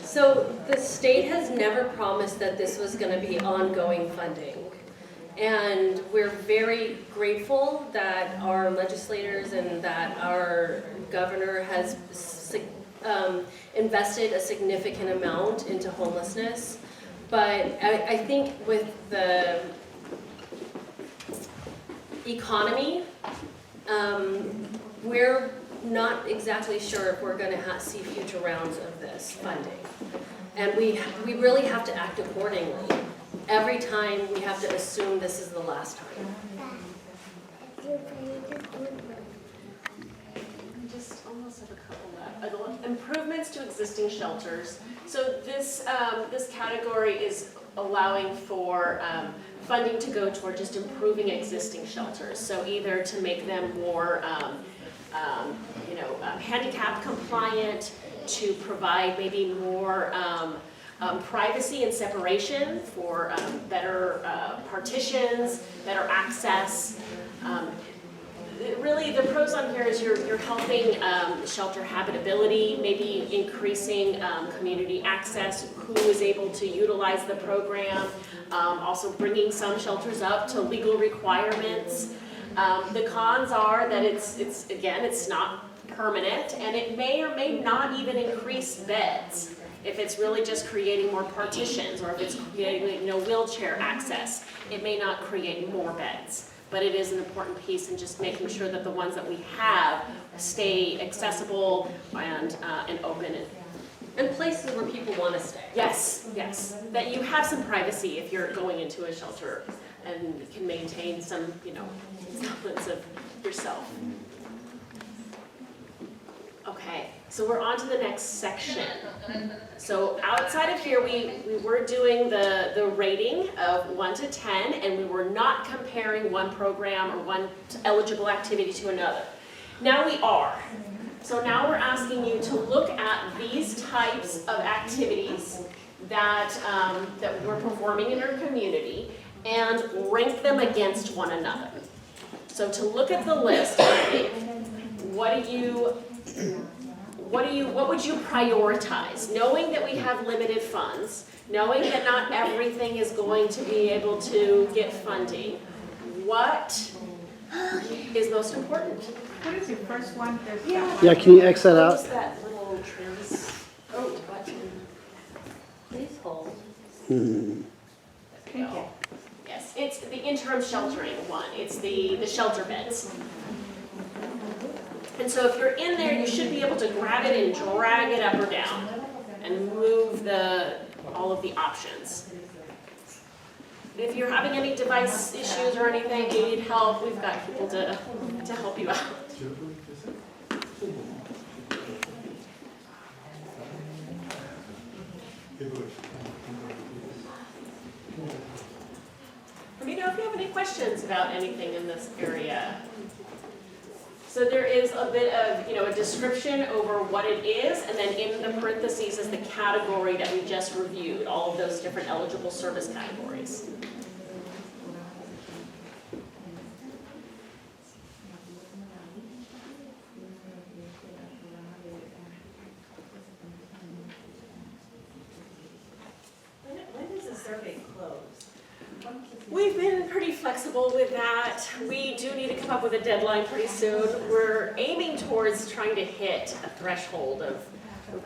So the state has never promised that this was going to be ongoing funding. And we're very grateful that our legislators and that our governor has invested a significant amount into homelessness. But I think with the economy, we're not exactly sure if we're going to see future rounds of this funding. And we really have to act accordingly. Every time we have to assume this is the last time. Just almost have a couple left. Improvements to existing shelters. So this category is allowing for funding to go toward just improving existing shelters. So either to make them more handicap compliant, to provide maybe more privacy and separation for better partitions, better access. Really, the pros on here is you're helping shelter habitability, maybe increasing community access, who is able to utilize the program, also bringing some shelters up to legal requirements. The cons are that it's not permanent, and it may or may not even increase beds. If it's really just creating more partitions, or if it's creating wheelchair access, it may not create more beds. But it is an important piece in just making sure that the ones that we have stay accessible and open. And places where people want to stay. Yes, yes. That you have some privacy if you're going into a shelter and can maintain some, semblance of yourself. Okay, so we're on to the next section. So outside of here, we were doing the rating of 1 to 10, and we were not comparing one program or one eligible activity to another. Now we are. So now we're asking you to look at these types of activities that we're performing in our community and rank them against one another. So to look at the list, what would you prioritize? Knowing that we have limited funds, knowing that not everything is going to be able to get funding, what is most important? What is your first one? Yeah, can you X that What out? is that little button? Please hold. Thank you. Yes, it's the interim sheltering one. It's the shelter beds. And so if you're in there, you should be able to grab it and drag it up or down and move all of the options. If you're having any device issues or anything, you need help, we've got people to help you out. Let me know if you have any questions about anything in this area. So there is a bit of, a description over what it is, and then in the parentheses is the category that we just reviewed, all of those different eligible service categories. survey close? We've been pretty flexible with that. We do need to come up with a deadline pretty soon. We're aiming towards trying to hit a threshold of,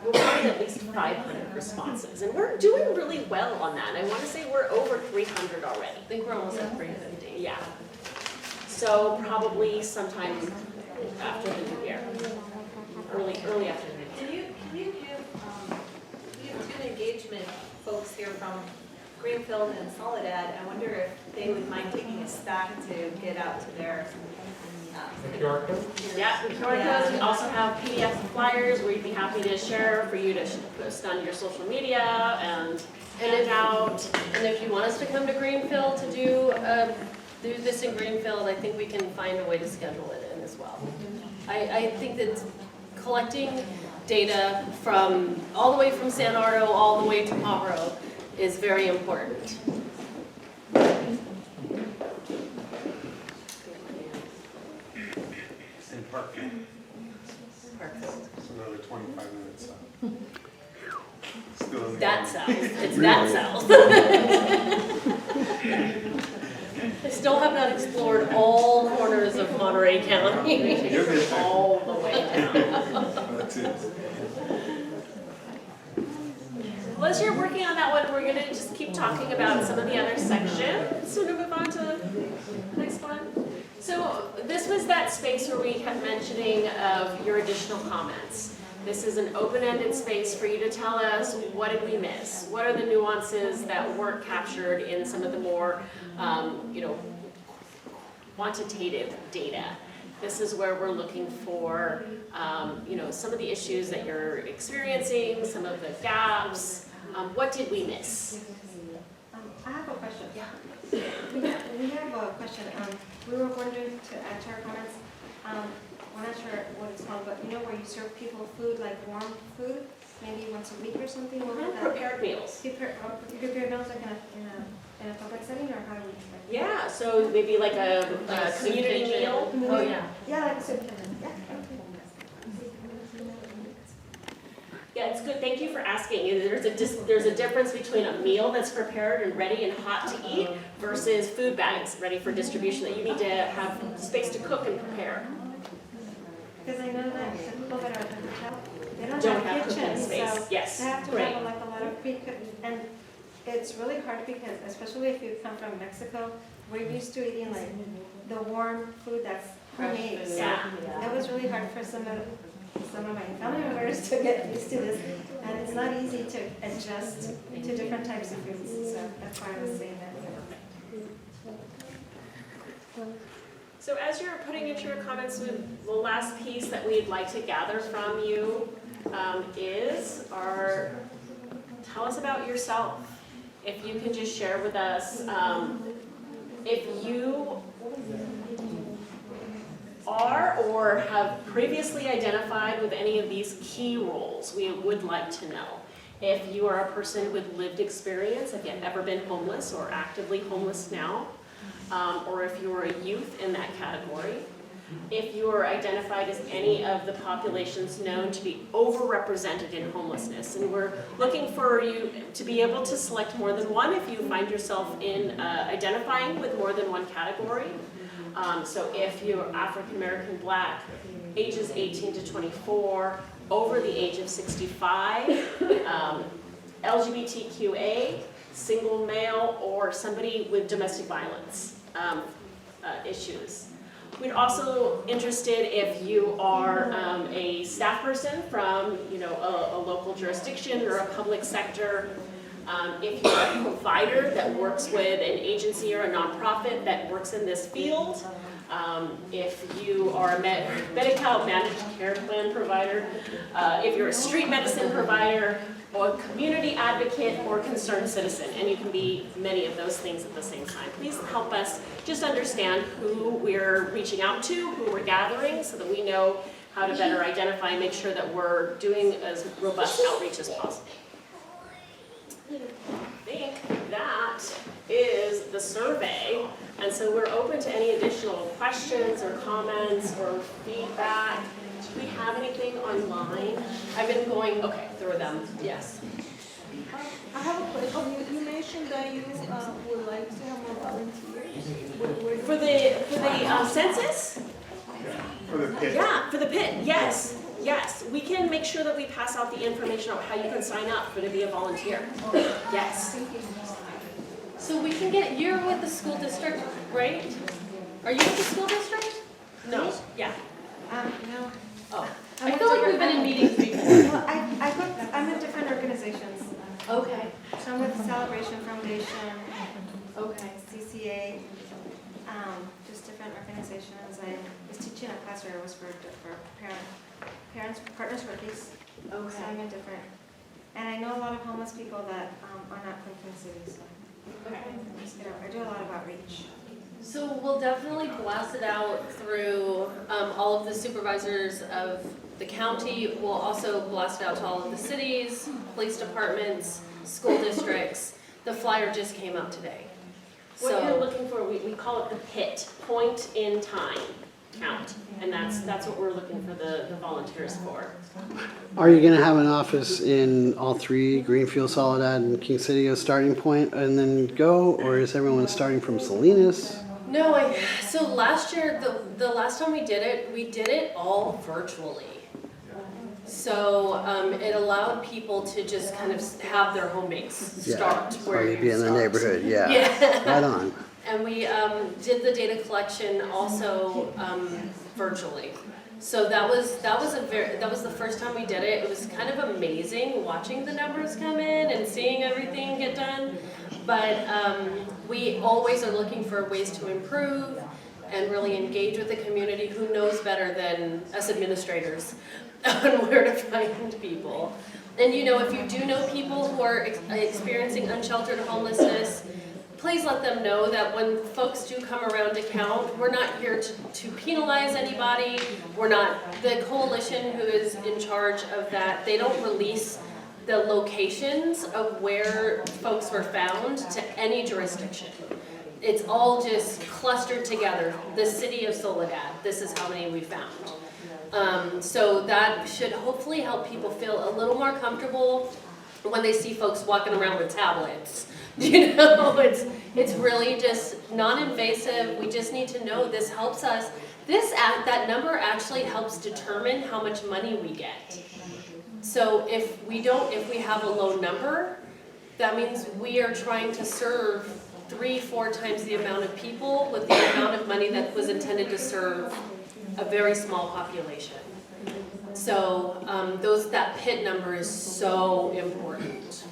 we're wanting at least 500 responses, and we're doing really well on that. I want to say we're over 300 already. I think we're almost at 350. Yeah. So probably sometime after the new year, early after the new year. Can you give, we have two engagement folks here from Greenfield and Soledad. I wonder if they would mind taking a stack to get out to their. QR code? Yeah, the QR codes. We also have PDF flyers where you'd be happy to share for you to post on your social media and hand out. And if you want us to come to Greenfield to do this in Greenfield, I think we can find a way to schedule it in as well. I think that collecting data from all the way from San Ardo all the way to Pajaro is very important. In Parkville. It's another 25 minutes south. Still in the That south, it's that south. I still have not explored all corners of Monterey County. You'll get there. All the way down. That's it. Well, as you're working on that one, we're going to just keep talking about some of the other sections. So to move on to the next one. So this was that space where we kept mentioning of your additional comments. This is an open-ended space for you to tell us, what did we miss? What are the nuances that weren't captured in some of the more, quantitative data? This is where we're looking for, some of the issues that you're experiencing, some of the gaps. What did we miss? I have a question. Yeah. We have a question. We were wondering to add to our comments. We're not sure what it's called, but where you serve people food, like warm food, maybe once a week or something? What would that- Prepared meals. Prepared meals like in a public setting, or how do we? Yeah, so maybe like a community meal. Oh, yeah. Yeah, like a soup. Yeah. Yeah, it's good. Thank you for asking. There's a difference between a meal that's prepared and ready and hot to eat versus food bags ready for distribution that you need to have space to cook and prepare. Because I know that the people that are at the hotel, they don't Don't have have cooking kitchens, space. so Yes, they have to great. have like a lot of pre-cooked, and it's really hard because, especially if you come from Mexico, we're used to eating like the warm food that's homemade. So Yeah. that was really hard for some of my family members to get used to this, and it's not easy to adjust to different types of foods. So that's why I was saying that. So as you're putting into your comments, the last piece that we'd like to gather from you tell us about yourself. If you can just share with us, if you are or have previously identified with any of these key roles, we would like to know. If you are a person with lived experience, if you've ever been homeless or actively homeless now, or if you're a youth in that category, if you are identified as any of the populations known to be overrepresented in homelessness. And we're looking for you to be able to select more than one if you find yourself in identifying with more than one category. So if you're African American, Black, ages 18 to 24, over the age of 65, LGBTQA, single male, or somebody with domestic violence issues. We're also interested if you are a staff person from a local jurisdiction or a public sector. If you're a provider that works with an agency or a nonprofit that works in this field, if you are a Medi-Cal managed care plan provider, if you're a street medicine provider, or a community advocate or concerned citizen, and you can be many of those things at the same time. Please help us just understand who we're reaching out to, who we're gathering, so that we know how to better identify and make sure that we're doing as robust outreach as possible. I think that is the survey, and so we're open to any additional questions or comments or feedback. Do we have anything online? I've been going, okay, through them, yes. I have a question. You mentioned that you would like to have more volunteers. For the census? For the pit. Yeah, for the pit, yes, yes. We can make sure that we pass out the information on how you can sign up to be a volunteer. Yes. So we can get, you're with the school district, right? Are you with the school district? No. Yeah. No. Oh. I'm I with feel like we've different- been in meetings before. Well, I'm in different organizations. Okay. So I'm with Celebration Foundation, Okay. CCA, just different organizations. I was teaching a class where it was for parents, Partners for Peace. So Okay. I'm in different, and I know a lot of homeless people that are not from King City, so Okay. I do a lot of outreach. So we'll definitely blast it out through all of the supervisors of the county. We'll also blast it out to all of the cities, police departments, school districts. The flyer just came out today. What you're So, looking for, we call it the PIT, point in time count. And that's what we're looking for the volunteers for. Are you gonna have an office in all three, Greenfield, Soledad, and King City as starting point and then go? Or is everyone starting from Salinas? no, so last year, the last time we did it all virtually. So it allowed people to just kind of have their home base start where Probably you be in the start. neighborhood, yeah. Yeah. Right on. And we did the data collection also virtually. So that was the first time we did it. It was kind of amazing watching the numbers come in and seeing everything get done. But we always are looking for ways to improve and really engage with the community who knows better than us administrators on where to find people. And you know, if you do know people who are experiencing unsheltered homelessness, please let them know that when folks do come around to count, we're not here to penalize anybody. We're not, the coalition who is in charge of that, they don't release the locations of where folks were found to any jurisdiction. It's all just clustered together. The City of Soledad, this is how many we found. So that should hopefully help people feel a little more comfortable when they see folks walking around with tablets. You know, it's really just non-invasive. We just need to know this helps us. That number actually helps determine how much money we get. So if we have a low number, that means we are trying to serve 3-4 times the amount of people with the amount of money that was intended to serve a very small population. So that PIT number is so important.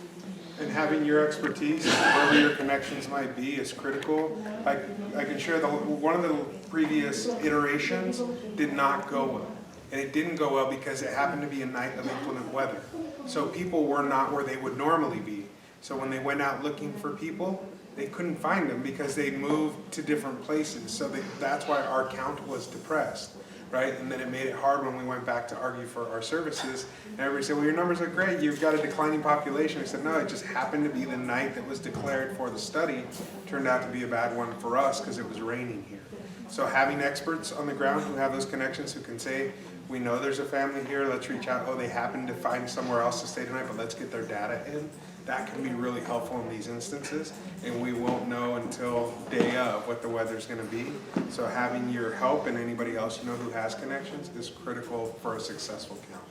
And having your expertise, wherever your connections might be, is critical. I can share one of the previous iterations did not go well. And it didn't go well because it happened to be a night of inclement weather. So people were not where they would normally be. So when they went out looking for people, they couldn't find them because they moved to different places. So that's why our count was depressed, right? And then it made it hard when we went back to argue for our services. And everybody said, well, your numbers are great. You've got a declining population. I said, no, it just happened to be the night that was declared for the study. Turned out to be a bad one for us because it was raining here. So having experts on the ground who have those connections who can say, we know there's a family here, let's reach out. Oh, they happen to find somewhere else to stay tonight, but let's get their data in. That can be really helpful in these instances, and we won't know until day of what the weather's gonna be. So having your help and anybody else you know who has connections is critical for a successful count.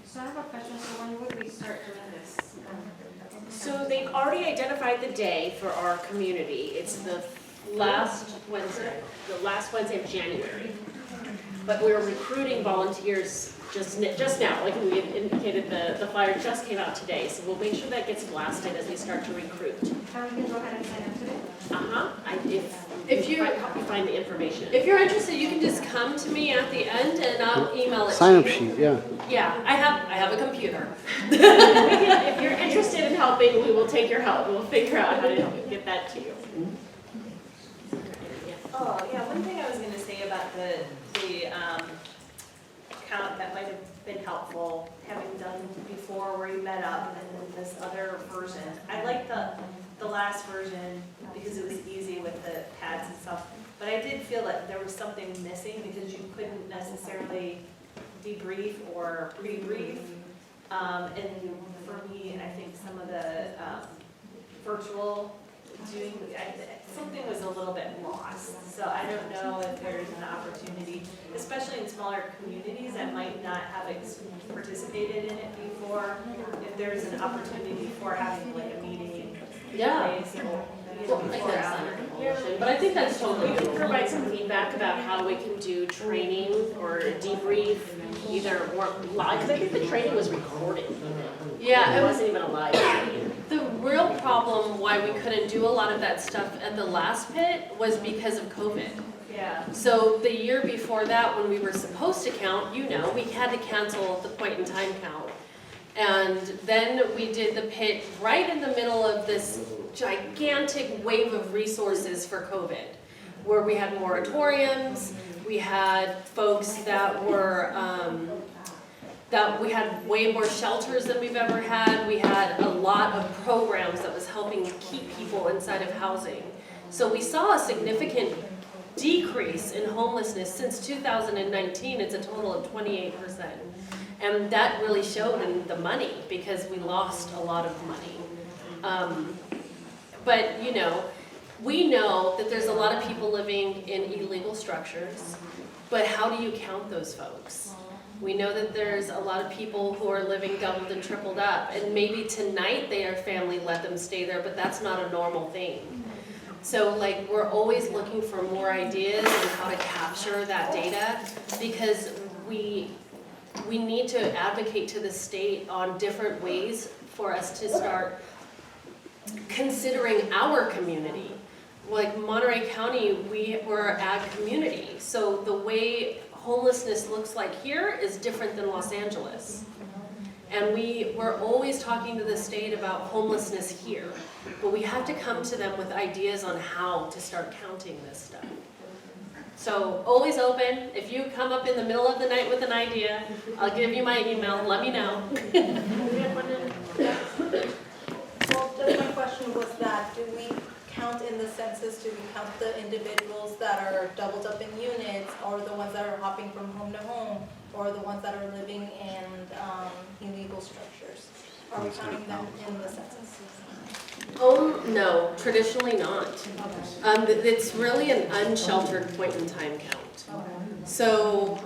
So I have a question, so when would we start doing this? So they've already identified the day for our community. It's the last Wednesday of January. But we're recruiting volunteers just now, like we had indicated, the flyer just came out today. So we'll make sure that gets blasted as we start to recruit. We can go ahead and sign up today? If you help me find the information. If you're interested, you can just come to me at the end and I'll email it Sign up to you. sheet, yeah. Yeah, I have a computer. If you're interested in helping, we will take your help. We'll figure out how to get that to you. Oh, yeah, one thing I was gonna say about the count that might have been helpful, having done before where you met up, and then this other version. I like the last version because it was easy with the pads and stuff, but I did feel that there was something missing because you couldn't necessarily debrief or pre-brief And for me, I think some of the virtual doing, something was a little bit lost. So I don't know if there's an opportunity, especially in smaller communities that might not have participated in it before, if there's an opportunity for having like a meeting. Yeah. place or, Well, I before, guess after. coalition, but I think that's totally We can doable. provide some feedback about how we can do training or debrief, either more live, because I think the training was recorded. Yeah, It it was, wasn't even a live training. the real problem why we couldn't do a lot of that stuff at the last pit was because of COVID. Yeah. So the year before that, when we were supposed to count, you know, we had to cancel the point in time count. And then we did the pit right in the middle of this gigantic wave of resources for COVID, where we had moratoriums, we had folks that were, that we had way more shelters than we've ever had. We had a lot of programs that was helping keep people inside of housing. So we saw a significant decrease in homelessness since 2019. It's a total of 28%. And that really showed in the money because we lost a lot of money. But you know, we know that there's a lot of people living in illegal structures, but how do you count those folks? We know that there's a lot of people who are living doubled and tripled up, and maybe tonight their family let them stay there, but that's not a normal thing. So like, we're always looking for more ideas on how to capture that data, because we need to advocate to the state on different ways for us to start considering our community. Like Monterey County, we're an ag community, so the way homelessness looks like here is different than Los Angeles. And we're always talking to the state about homelessness here, but we have to come to them with ideas on how to start counting this stuff. So always open. If you come up in the middle of the night with an idea, I'll give you my email, let me know. Well, just my question was that, do we count in the census, do we count the individuals that are doubled up in units, or the ones that are hopping from home to home, or the ones that are living in illegal structures? Are we counting them in the census? No, traditionally not. It's really an unsheltered point in time count. So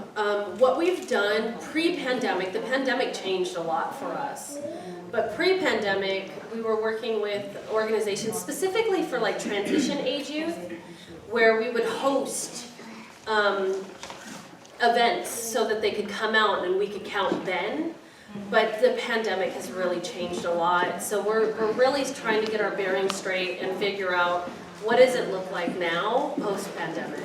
what we've done pre-pandemic, the pandemic changed a lot for us. But pre-pandemic, we were working with organizations specifically for like transition age youth, where we would host events so that they could come out and we could count then. But the pandemic has really changed a lot, so we're really trying to get our bearings straight and figure out what does it look like now, post-pandemic.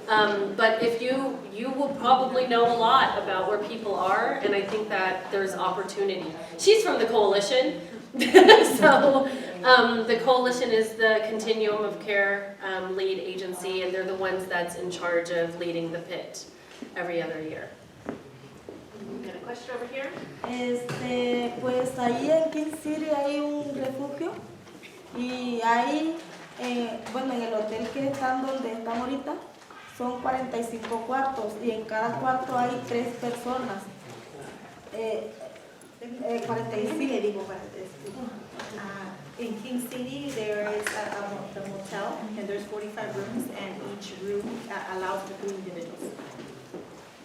But if you will probably know a lot about where people are, and I think that there's opportunity. She's from the coalition, so the coalition is the Continuum of Care lead agency, and they're the ones that's in charge of leading the pit every other year. Got a question over here? Pues ahí en King City hay un refugio y ahí, bueno, en el hotel que están donde están ahorita son 45 cuartos y en cada cuarto hay 3 personas. 45. In King City, there is the motel, and there's 45 rooms, and each room allows for 3 individuals.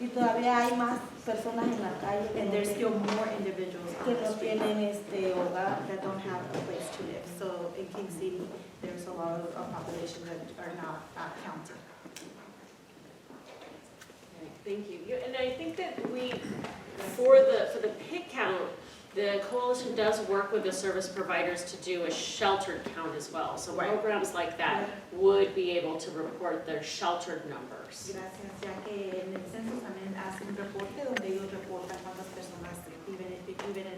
Y todavía hay más personas en la calle And there's still more individuals que on the no street tienen hogar. that don't have a place to live. So in King City, there's a lot of population that are not counted. Thank you. And I think that for the pit count, the coalition does work with the service providers to do a sheltered count as well. So programs like that would be able to report their sheltered numbers. Gracias, ya que en el censo también hace un reporte donde ellos reportan cuántas personas viven en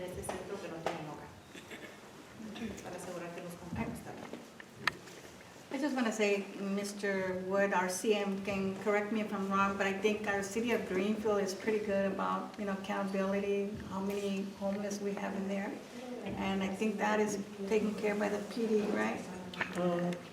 este centro que no tienen hogar. Para asegurar que los contamos también. I just want to say, Mr. Wood, our CM, can correct me if I'm wrong, but I think our city of Greenfield is pretty good about, accountability, how many homeless we have in there. And I think that is taken care of by the PD, right?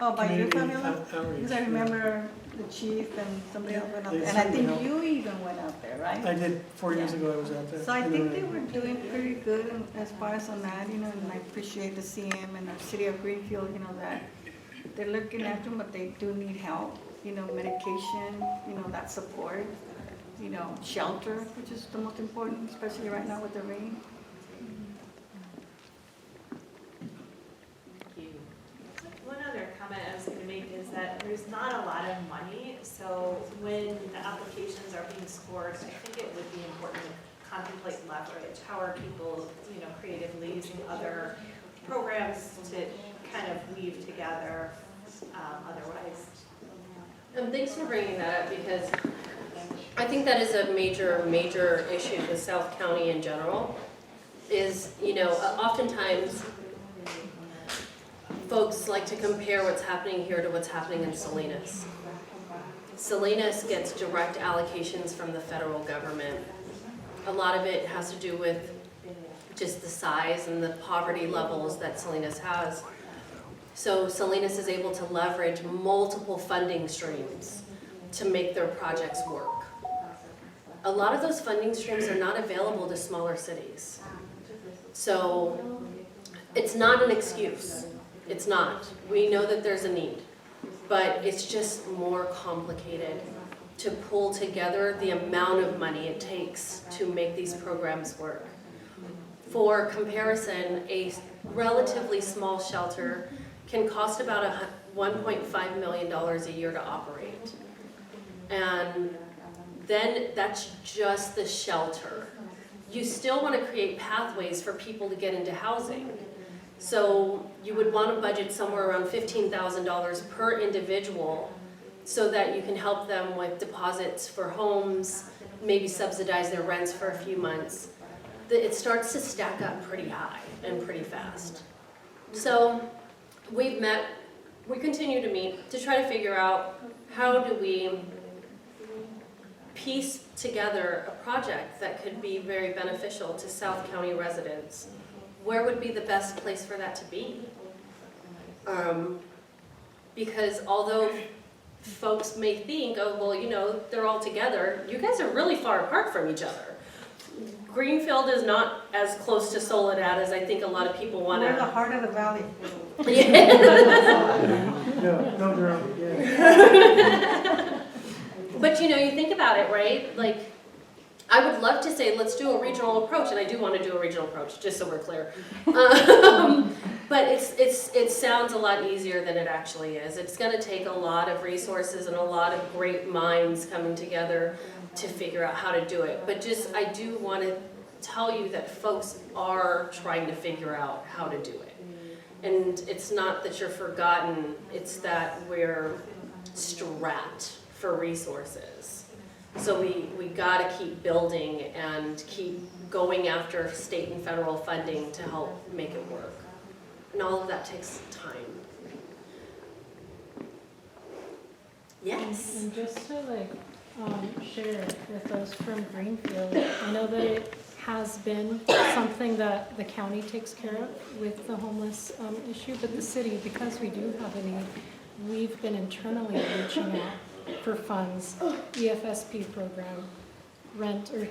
Oh, by you, Fabiola? Because I remember the chief and somebody else went out there. And I think you even went out there, right? I did, 4 years ago I was out there. So I think they were doing pretty good as far as on that, and I appreciate the CM and the city of Greenfield, that they're looking after them, but they do need help, medication, that support, shelter, which is the most important, especially right now with the rain. One other comment I was going to make is that there's not a lot of money, so when the applications are being scored, I think it would be important to contemplate leverage. How are people, creatively using other programs to kind of weave together otherwise? And thanks for bringing that up, because I think that is a major issue with South County in general, is, oftentimes folks like to compare what's happening here to what's happening in Salinas. Salinas gets direct allocations from the federal government. A lot of it has to do with just the size and the poverty levels that Salinas has. So Salinas is able to leverage multiple funding streams to make their projects work. A lot of those funding streams are not available to smaller cities. So it's not an excuse. It's not. We know that there's a need, but it's just more complicated to pull together the amount of money it takes to make these programs work. For comparison, a relatively small shelter can cost about $1.5 million a year to operate. And then that's just the shelter. You still want to create pathways for people to get into housing. So you would want to budget somewhere around $15,000 per individual so that you can help them with deposits for homes, maybe subsidize their rents for a few months. It starts to stack up pretty high and pretty fast. So we continue to meet to try to figure out how do we piece together a project that could be very beneficial to South County residents. Where would be the best place for that to be? Because although folks may think, oh, well, they're all together, you guys are really far apart from each other. Greenfield is not as close to Soledad as I think a lot of people want to. We're the heart of the valley. No, yeah. But you think about it, right? Like, I would love to say, let's do a regional approach, and I do want to do a regional approach, just so we're clear. But it sounds a lot easier than it actually is. It's going to take a lot of resources and a lot of great minds coming together to figure out how to do it. But I do want to tell you that folks are trying to figure out how to do it. And it's not that you're forgotten, it's that we're strapped for resources. So we got to keep building and keep going after state and federal funding to help make it work. And all of that takes time. Yes? And just to share with us from Greenfield, I know that it has been something that the county takes care of with the homeless issue, but the city, because we do have a need, we've been internally reaching out for funds, EFSP program, rent or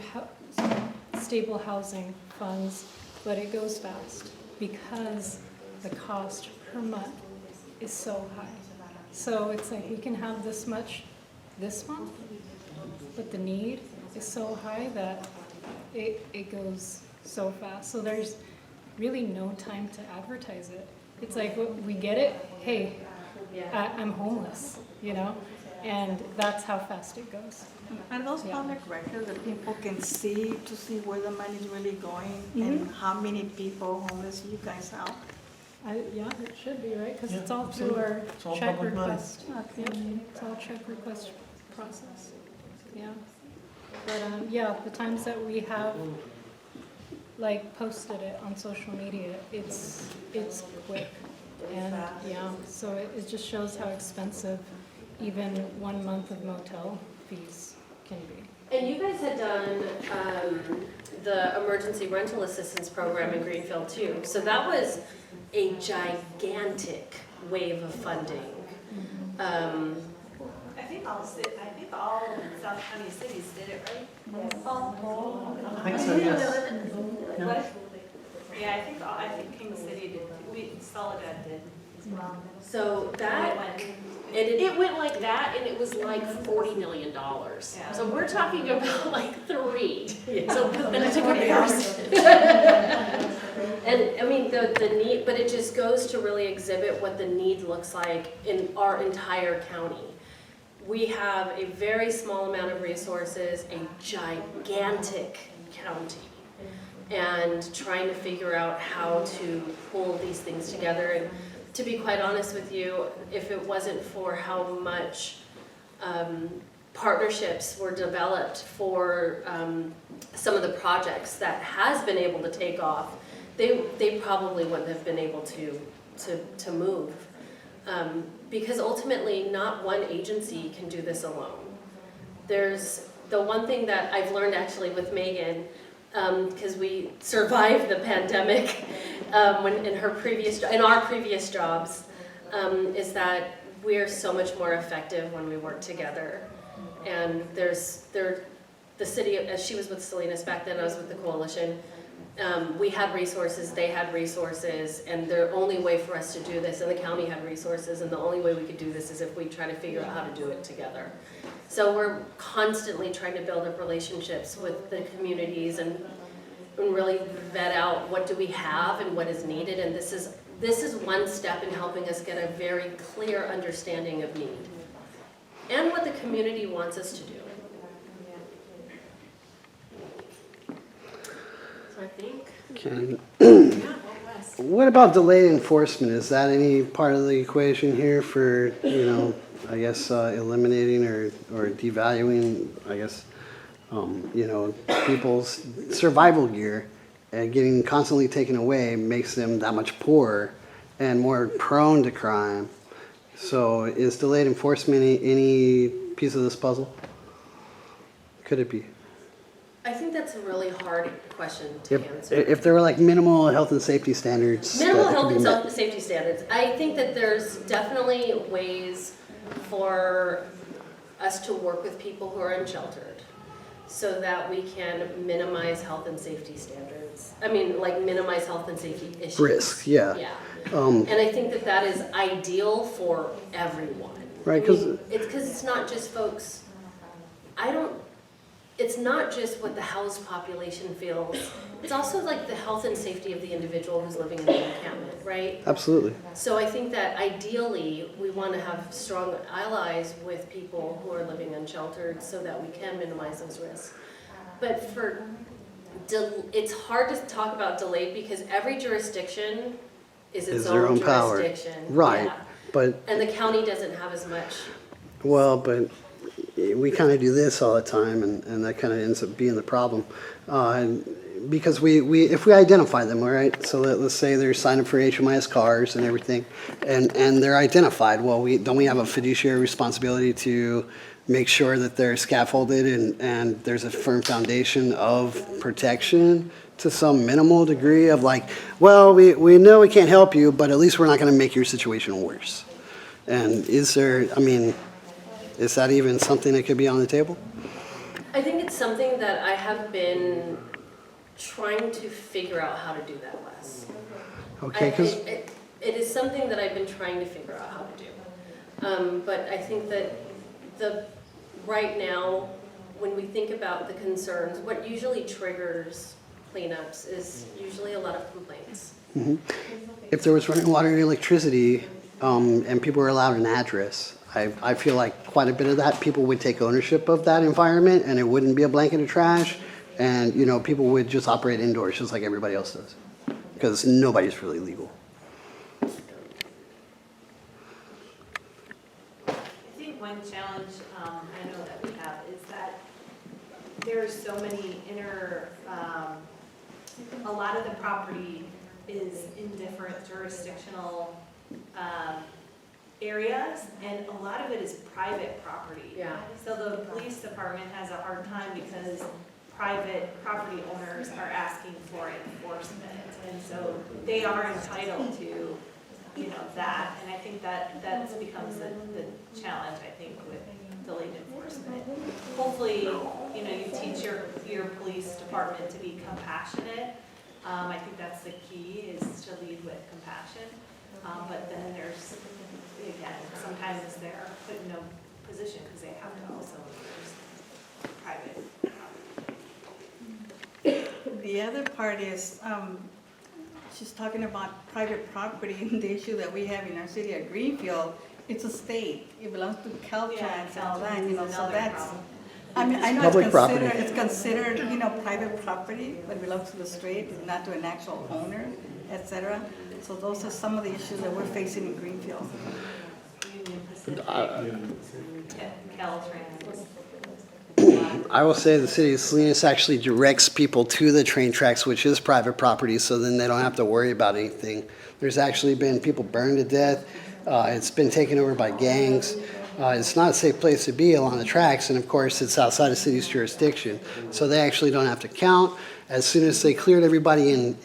stable housing funds, but it goes fast because the cost per month is so high. So it's like we can have this much this month, but the need is so high that it goes so fast. So there's really no time to advertise it. It's like we get it, hey, I'm homeless, and that's how fast it goes. And those public records that people can see to see where the money is really going and how many people homeless you guys help. Yeah, it should be, right? Because it's all through our check request. Yeah, it's all check request process. Yeah. But the times that we have posted it on social media, it's quick. And so it just shows how expensive even 1 month of motel fees can be. And you guys had done the emergency rental assistance program in Greenfield too. So that was a gigantic wave of funding. I think all South County cities did it, right? I think so, yes. What? Yeah, I think King City did, Soledad did. So that, it went like that, and it was like $40 million. Yeah. So we're talking about like 3. So put that into comparison. And I mean, the need, but it just goes to really exhibit what the need looks like in our entire county. We have a very small amount of resources, a gigantic county, and trying to figure out how to pull these things together. And to be quite honest with you, if it wasn't for how much partnerships were developed for some of the projects that has been able to take off, they probably wouldn't have been able to move. Because ultimately, not one agency can do this alone. There's the one thing that I've learned actually with Megan, because we survived the pandemic when in our previous jobs, is that we're so much more effective when we work together. And the city, as she was with Salinas back then, I was with the coalition. We had resources, they had resources, and the only way for us to do this, and the county had resources, and the only way we could do this is if we try to figure out how to do it together. So we're constantly trying to build up relationships with the communities and really vet out what do we have and what is needed, and this is one step in helping us get a very clear understanding of need and what the community wants us to do. So I think. Okay. Yeah, Wes. What about delayed enforcement? Is that any part of the equation here for, I guess, eliminating or devaluing, I guess, people's survival gear and getting constantly taken away makes them that much poorer and more prone to crime. So is delayed enforcement any piece of this puzzle? Could it be? I think that's a really hard question to answer. If there were like minimal health and safety standards. Minimal that health could be and met. safety standards. I think that there's definitely ways for us to work with people who are unsheltered so that we can minimize health and safety standards. I mean, like minimize health and safety issues. Risk, yeah. Yeah. And I think that that is ideal for everyone. Right, because it's not just folks, it's not just what the housed population feels. It's also like the health and safety of the individual who's living in the encampment, right? Absolutely. So I think that ideally we want to have strong allies with people who are living unsheltered so that we can minimize those risks. But it's hard to talk about delayed because every jurisdiction is its their own power. jurisdiction. Right. Yeah. And the county doesn't have as much. Well, but we kind of do this all the time, and that kind of ends up being the problem. Because if we identify them, all right, so let's say they're signed up for HMIS cars and everything, and they're identified, well, don't we have a fiduciary responsibility to make sure that they're scaffolded and there's a firm foundation of protection to some minimal degree of like, well, we know we can't help you, but at least we're not going to make your situation worse. And is that even something that could be on the table? I think it's something that I have been trying to figure out how to do that, Wes. Okay, because it is something that I've been trying to figure out how to do. But I think that right now, when we think about the concerns, what usually triggers cleanups is usually a lot of complaints. mm-hmm. If there was running water and electricity and people were allowed an address, I feel like quite a bit of that, people would take ownership of that environment and it wouldn't be a blanket of trash. And, people would just operate indoors just like everybody else does. Because nobody's really legal. I think one challenge I know that we have is that there are so many a lot of the property is in different jurisdictional areas, and a lot of it is private property. Yeah. So the police department has a hard time because private property owners are asking for enforcement, and so they are entitled to, that, and I think that becomes the challenge, I think, with delayed enforcement. Hopefully, you know, you teach your police department to be compassionate. I think that's the key, is to lead with compassion. But then there's, again, sometimes they're put in no position because they have to also enforce private. The other part is, she's talking about private property and the issue that we have in our city of Greenfield. It's a state, it belongs to Caltrans and all that, you know, so that's, I mean, I know Public property. it's considered, you know, private property, but belongs to the state, not to an actual owner, et cetera. So those are some of the issues that we're facing in Greenfield. Union Pacific, Caltrans. I will say the city of Salinas actually directs people to the train tracks, which is private property, so then they don't have to worry about anything. There's actually been people burned to death. It's been taken over by gangs. It's not a safe place to be along the tracks, and of course, it's outside of city's jurisdiction. So they actually don't have to count. As soon as they cleared everybody in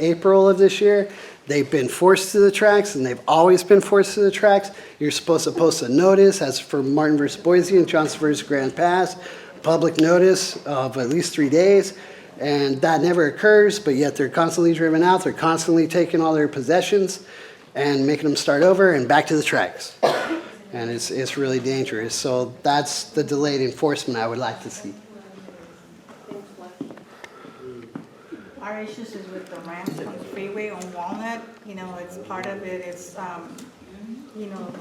April of this year, they've been forced to the tracks, and they've always been forced to the tracks. You're supposed to post a notice, as for Martin versus Boise and Johnson versus Grand Pass, public notice of at least 3 days, and that never occurs, but yet they're constantly driven out. They're constantly taking all their possessions and making them start over and back to the tracks. And it's really dangerous. So that's the delayed enforcement I would like to see. Our issues is with the ramps on the freeway on Walnut, you know, it's part of it, it's, you know,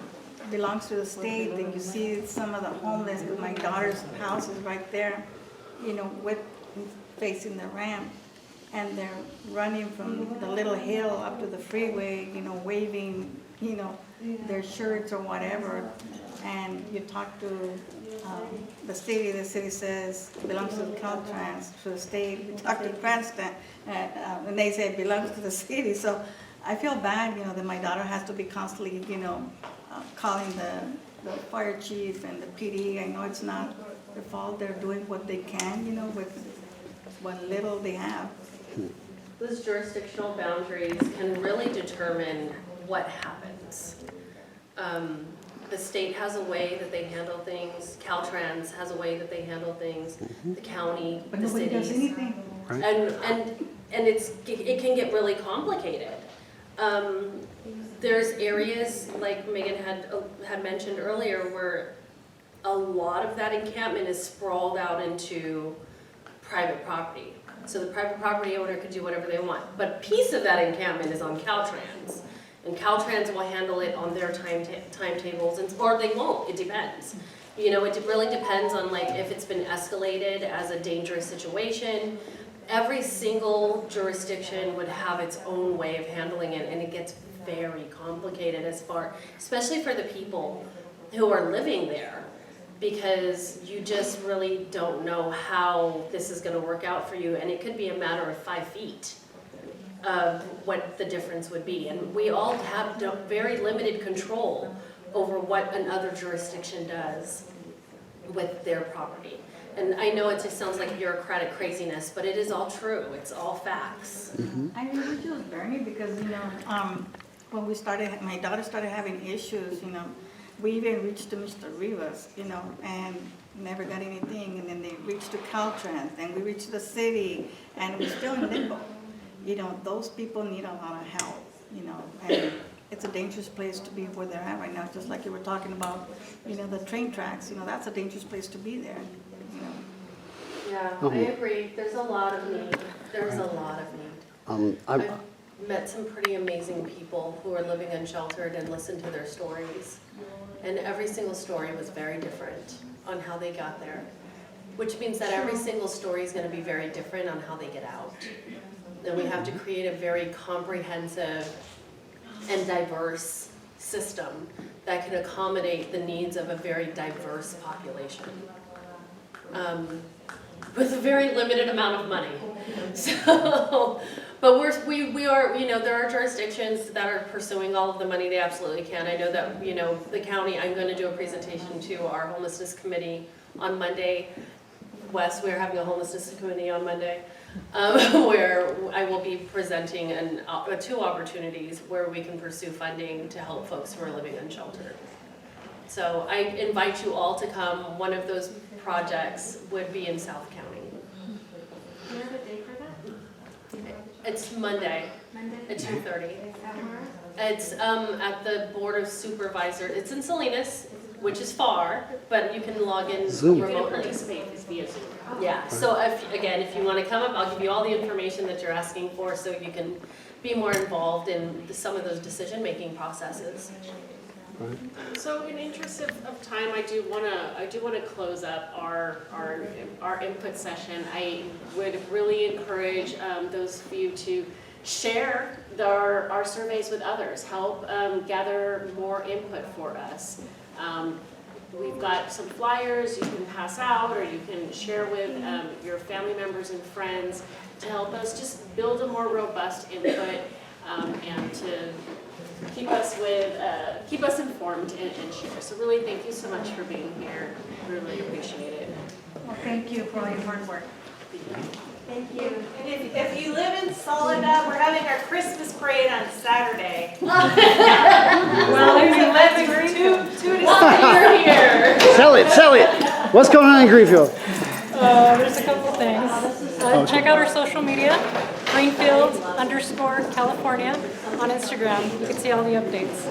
belongs to the state, and you see some of the homeless, because my daughter's house is right there, you know, with, facing the ramp, and they're running from the little hill up to the freeway, you know, waving, you know, their shirts or whatever, and you talk to the city says it belongs to the Caltrans, to the state. We talk to Cranston, and they say it belongs to the city. So I feel bad, you know, that my daughter has to be constantly, you know, calling the fire chief and the PD. I know it's not their fault. They're doing what they can, you know, with what little they have. Those jurisdictional boundaries can really determine what happens. The state has a way that they handle things. Caltrans has a way that they handle things. The county, But the nobody does cities. anything. Right. And it can get really complicated. There's areas like Megan had mentioned earlier where a lot of that encampment is sprawled out into private property. So the private property owner could do whatever they want. But a piece of that encampment is on Caltrans. And Caltrans will handle it on their timetables, or they won't, it depends. You know, it really depends on like if it's been escalated as a dangerous situation. Every single jurisdiction would have its own way of handling it, and it gets very complicated especially for the people who are living there, because you just really don't know how this is gonna work out for you, and it could be a matter of 5 feet of what the difference would be. And we all have very limited control over what another jurisdiction does with their property. And I know it just sounds like bureaucratic craziness, but it is all true. It's all facts. I mean, we just Bernie, because, you know, when we started, my daughter started having issues, you know, we even reached to Mr. Rivas, you know, and never got anything, and then they reached to Caltrans, and we reached the city, and we're still in limbo. You know, those people need a lot of help, you know, and it's a dangerous place to be where they're at right now, just like you were talking about, you know, the train tracks, you know, that's a dangerous place to be there, you know. Yeah, I agree. There's a lot of need. There's a lot of need. I've met some pretty amazing people who are living unsheltered and listened to their stories. And every single story was very different on how they got there, which means that every single story is going to be very different on how they get out. And we have to create a very comprehensive and diverse system that can accommodate the needs of a very diverse population with a very limited amount of money. So, but we are, you know, there are jurisdictions that are pursuing all of the money they absolutely can. I know that, you know, the county, I'm going to do a presentation to our homelessness committee on Monday. Wes, we're having a homelessness committee on Monday. Where I will be presenting 2 opportunities where we can pursue funding to help folks who are living unsheltered. So I invite you all to come. One of those projects would be in South County. Do you have a date for that? It's Monday Monday? at 2:30. At where? It's at the Board of Supervisors. It's in Salinas, which is far, but you can log in Zoom. remotely. Participate via Zoom. Yeah, so if you want to come up, I'll give you all the information that you're asking for so you can be more involved in some of those decision-making processes. So in interest of time, I do wanna close up our input session. I would really encourage those of you to share our surveys with others, help gather more input for us. We've got some flyers you can pass out or you can share with your family members and friends to help us just build a more robust input and to keep us informed and share. So really, thank you so much for being here. Really appreciate it. Well, thank you for all your hard work. Thank you. If you live in Soledad, we're having our Christmas parade on Saturday. Well, There's events from 2 to 6 Here. Sell it. What's going on in Greenfield? There's a couple things. Check out our social media, Greenfield_California on Instagram. You can see all the updates.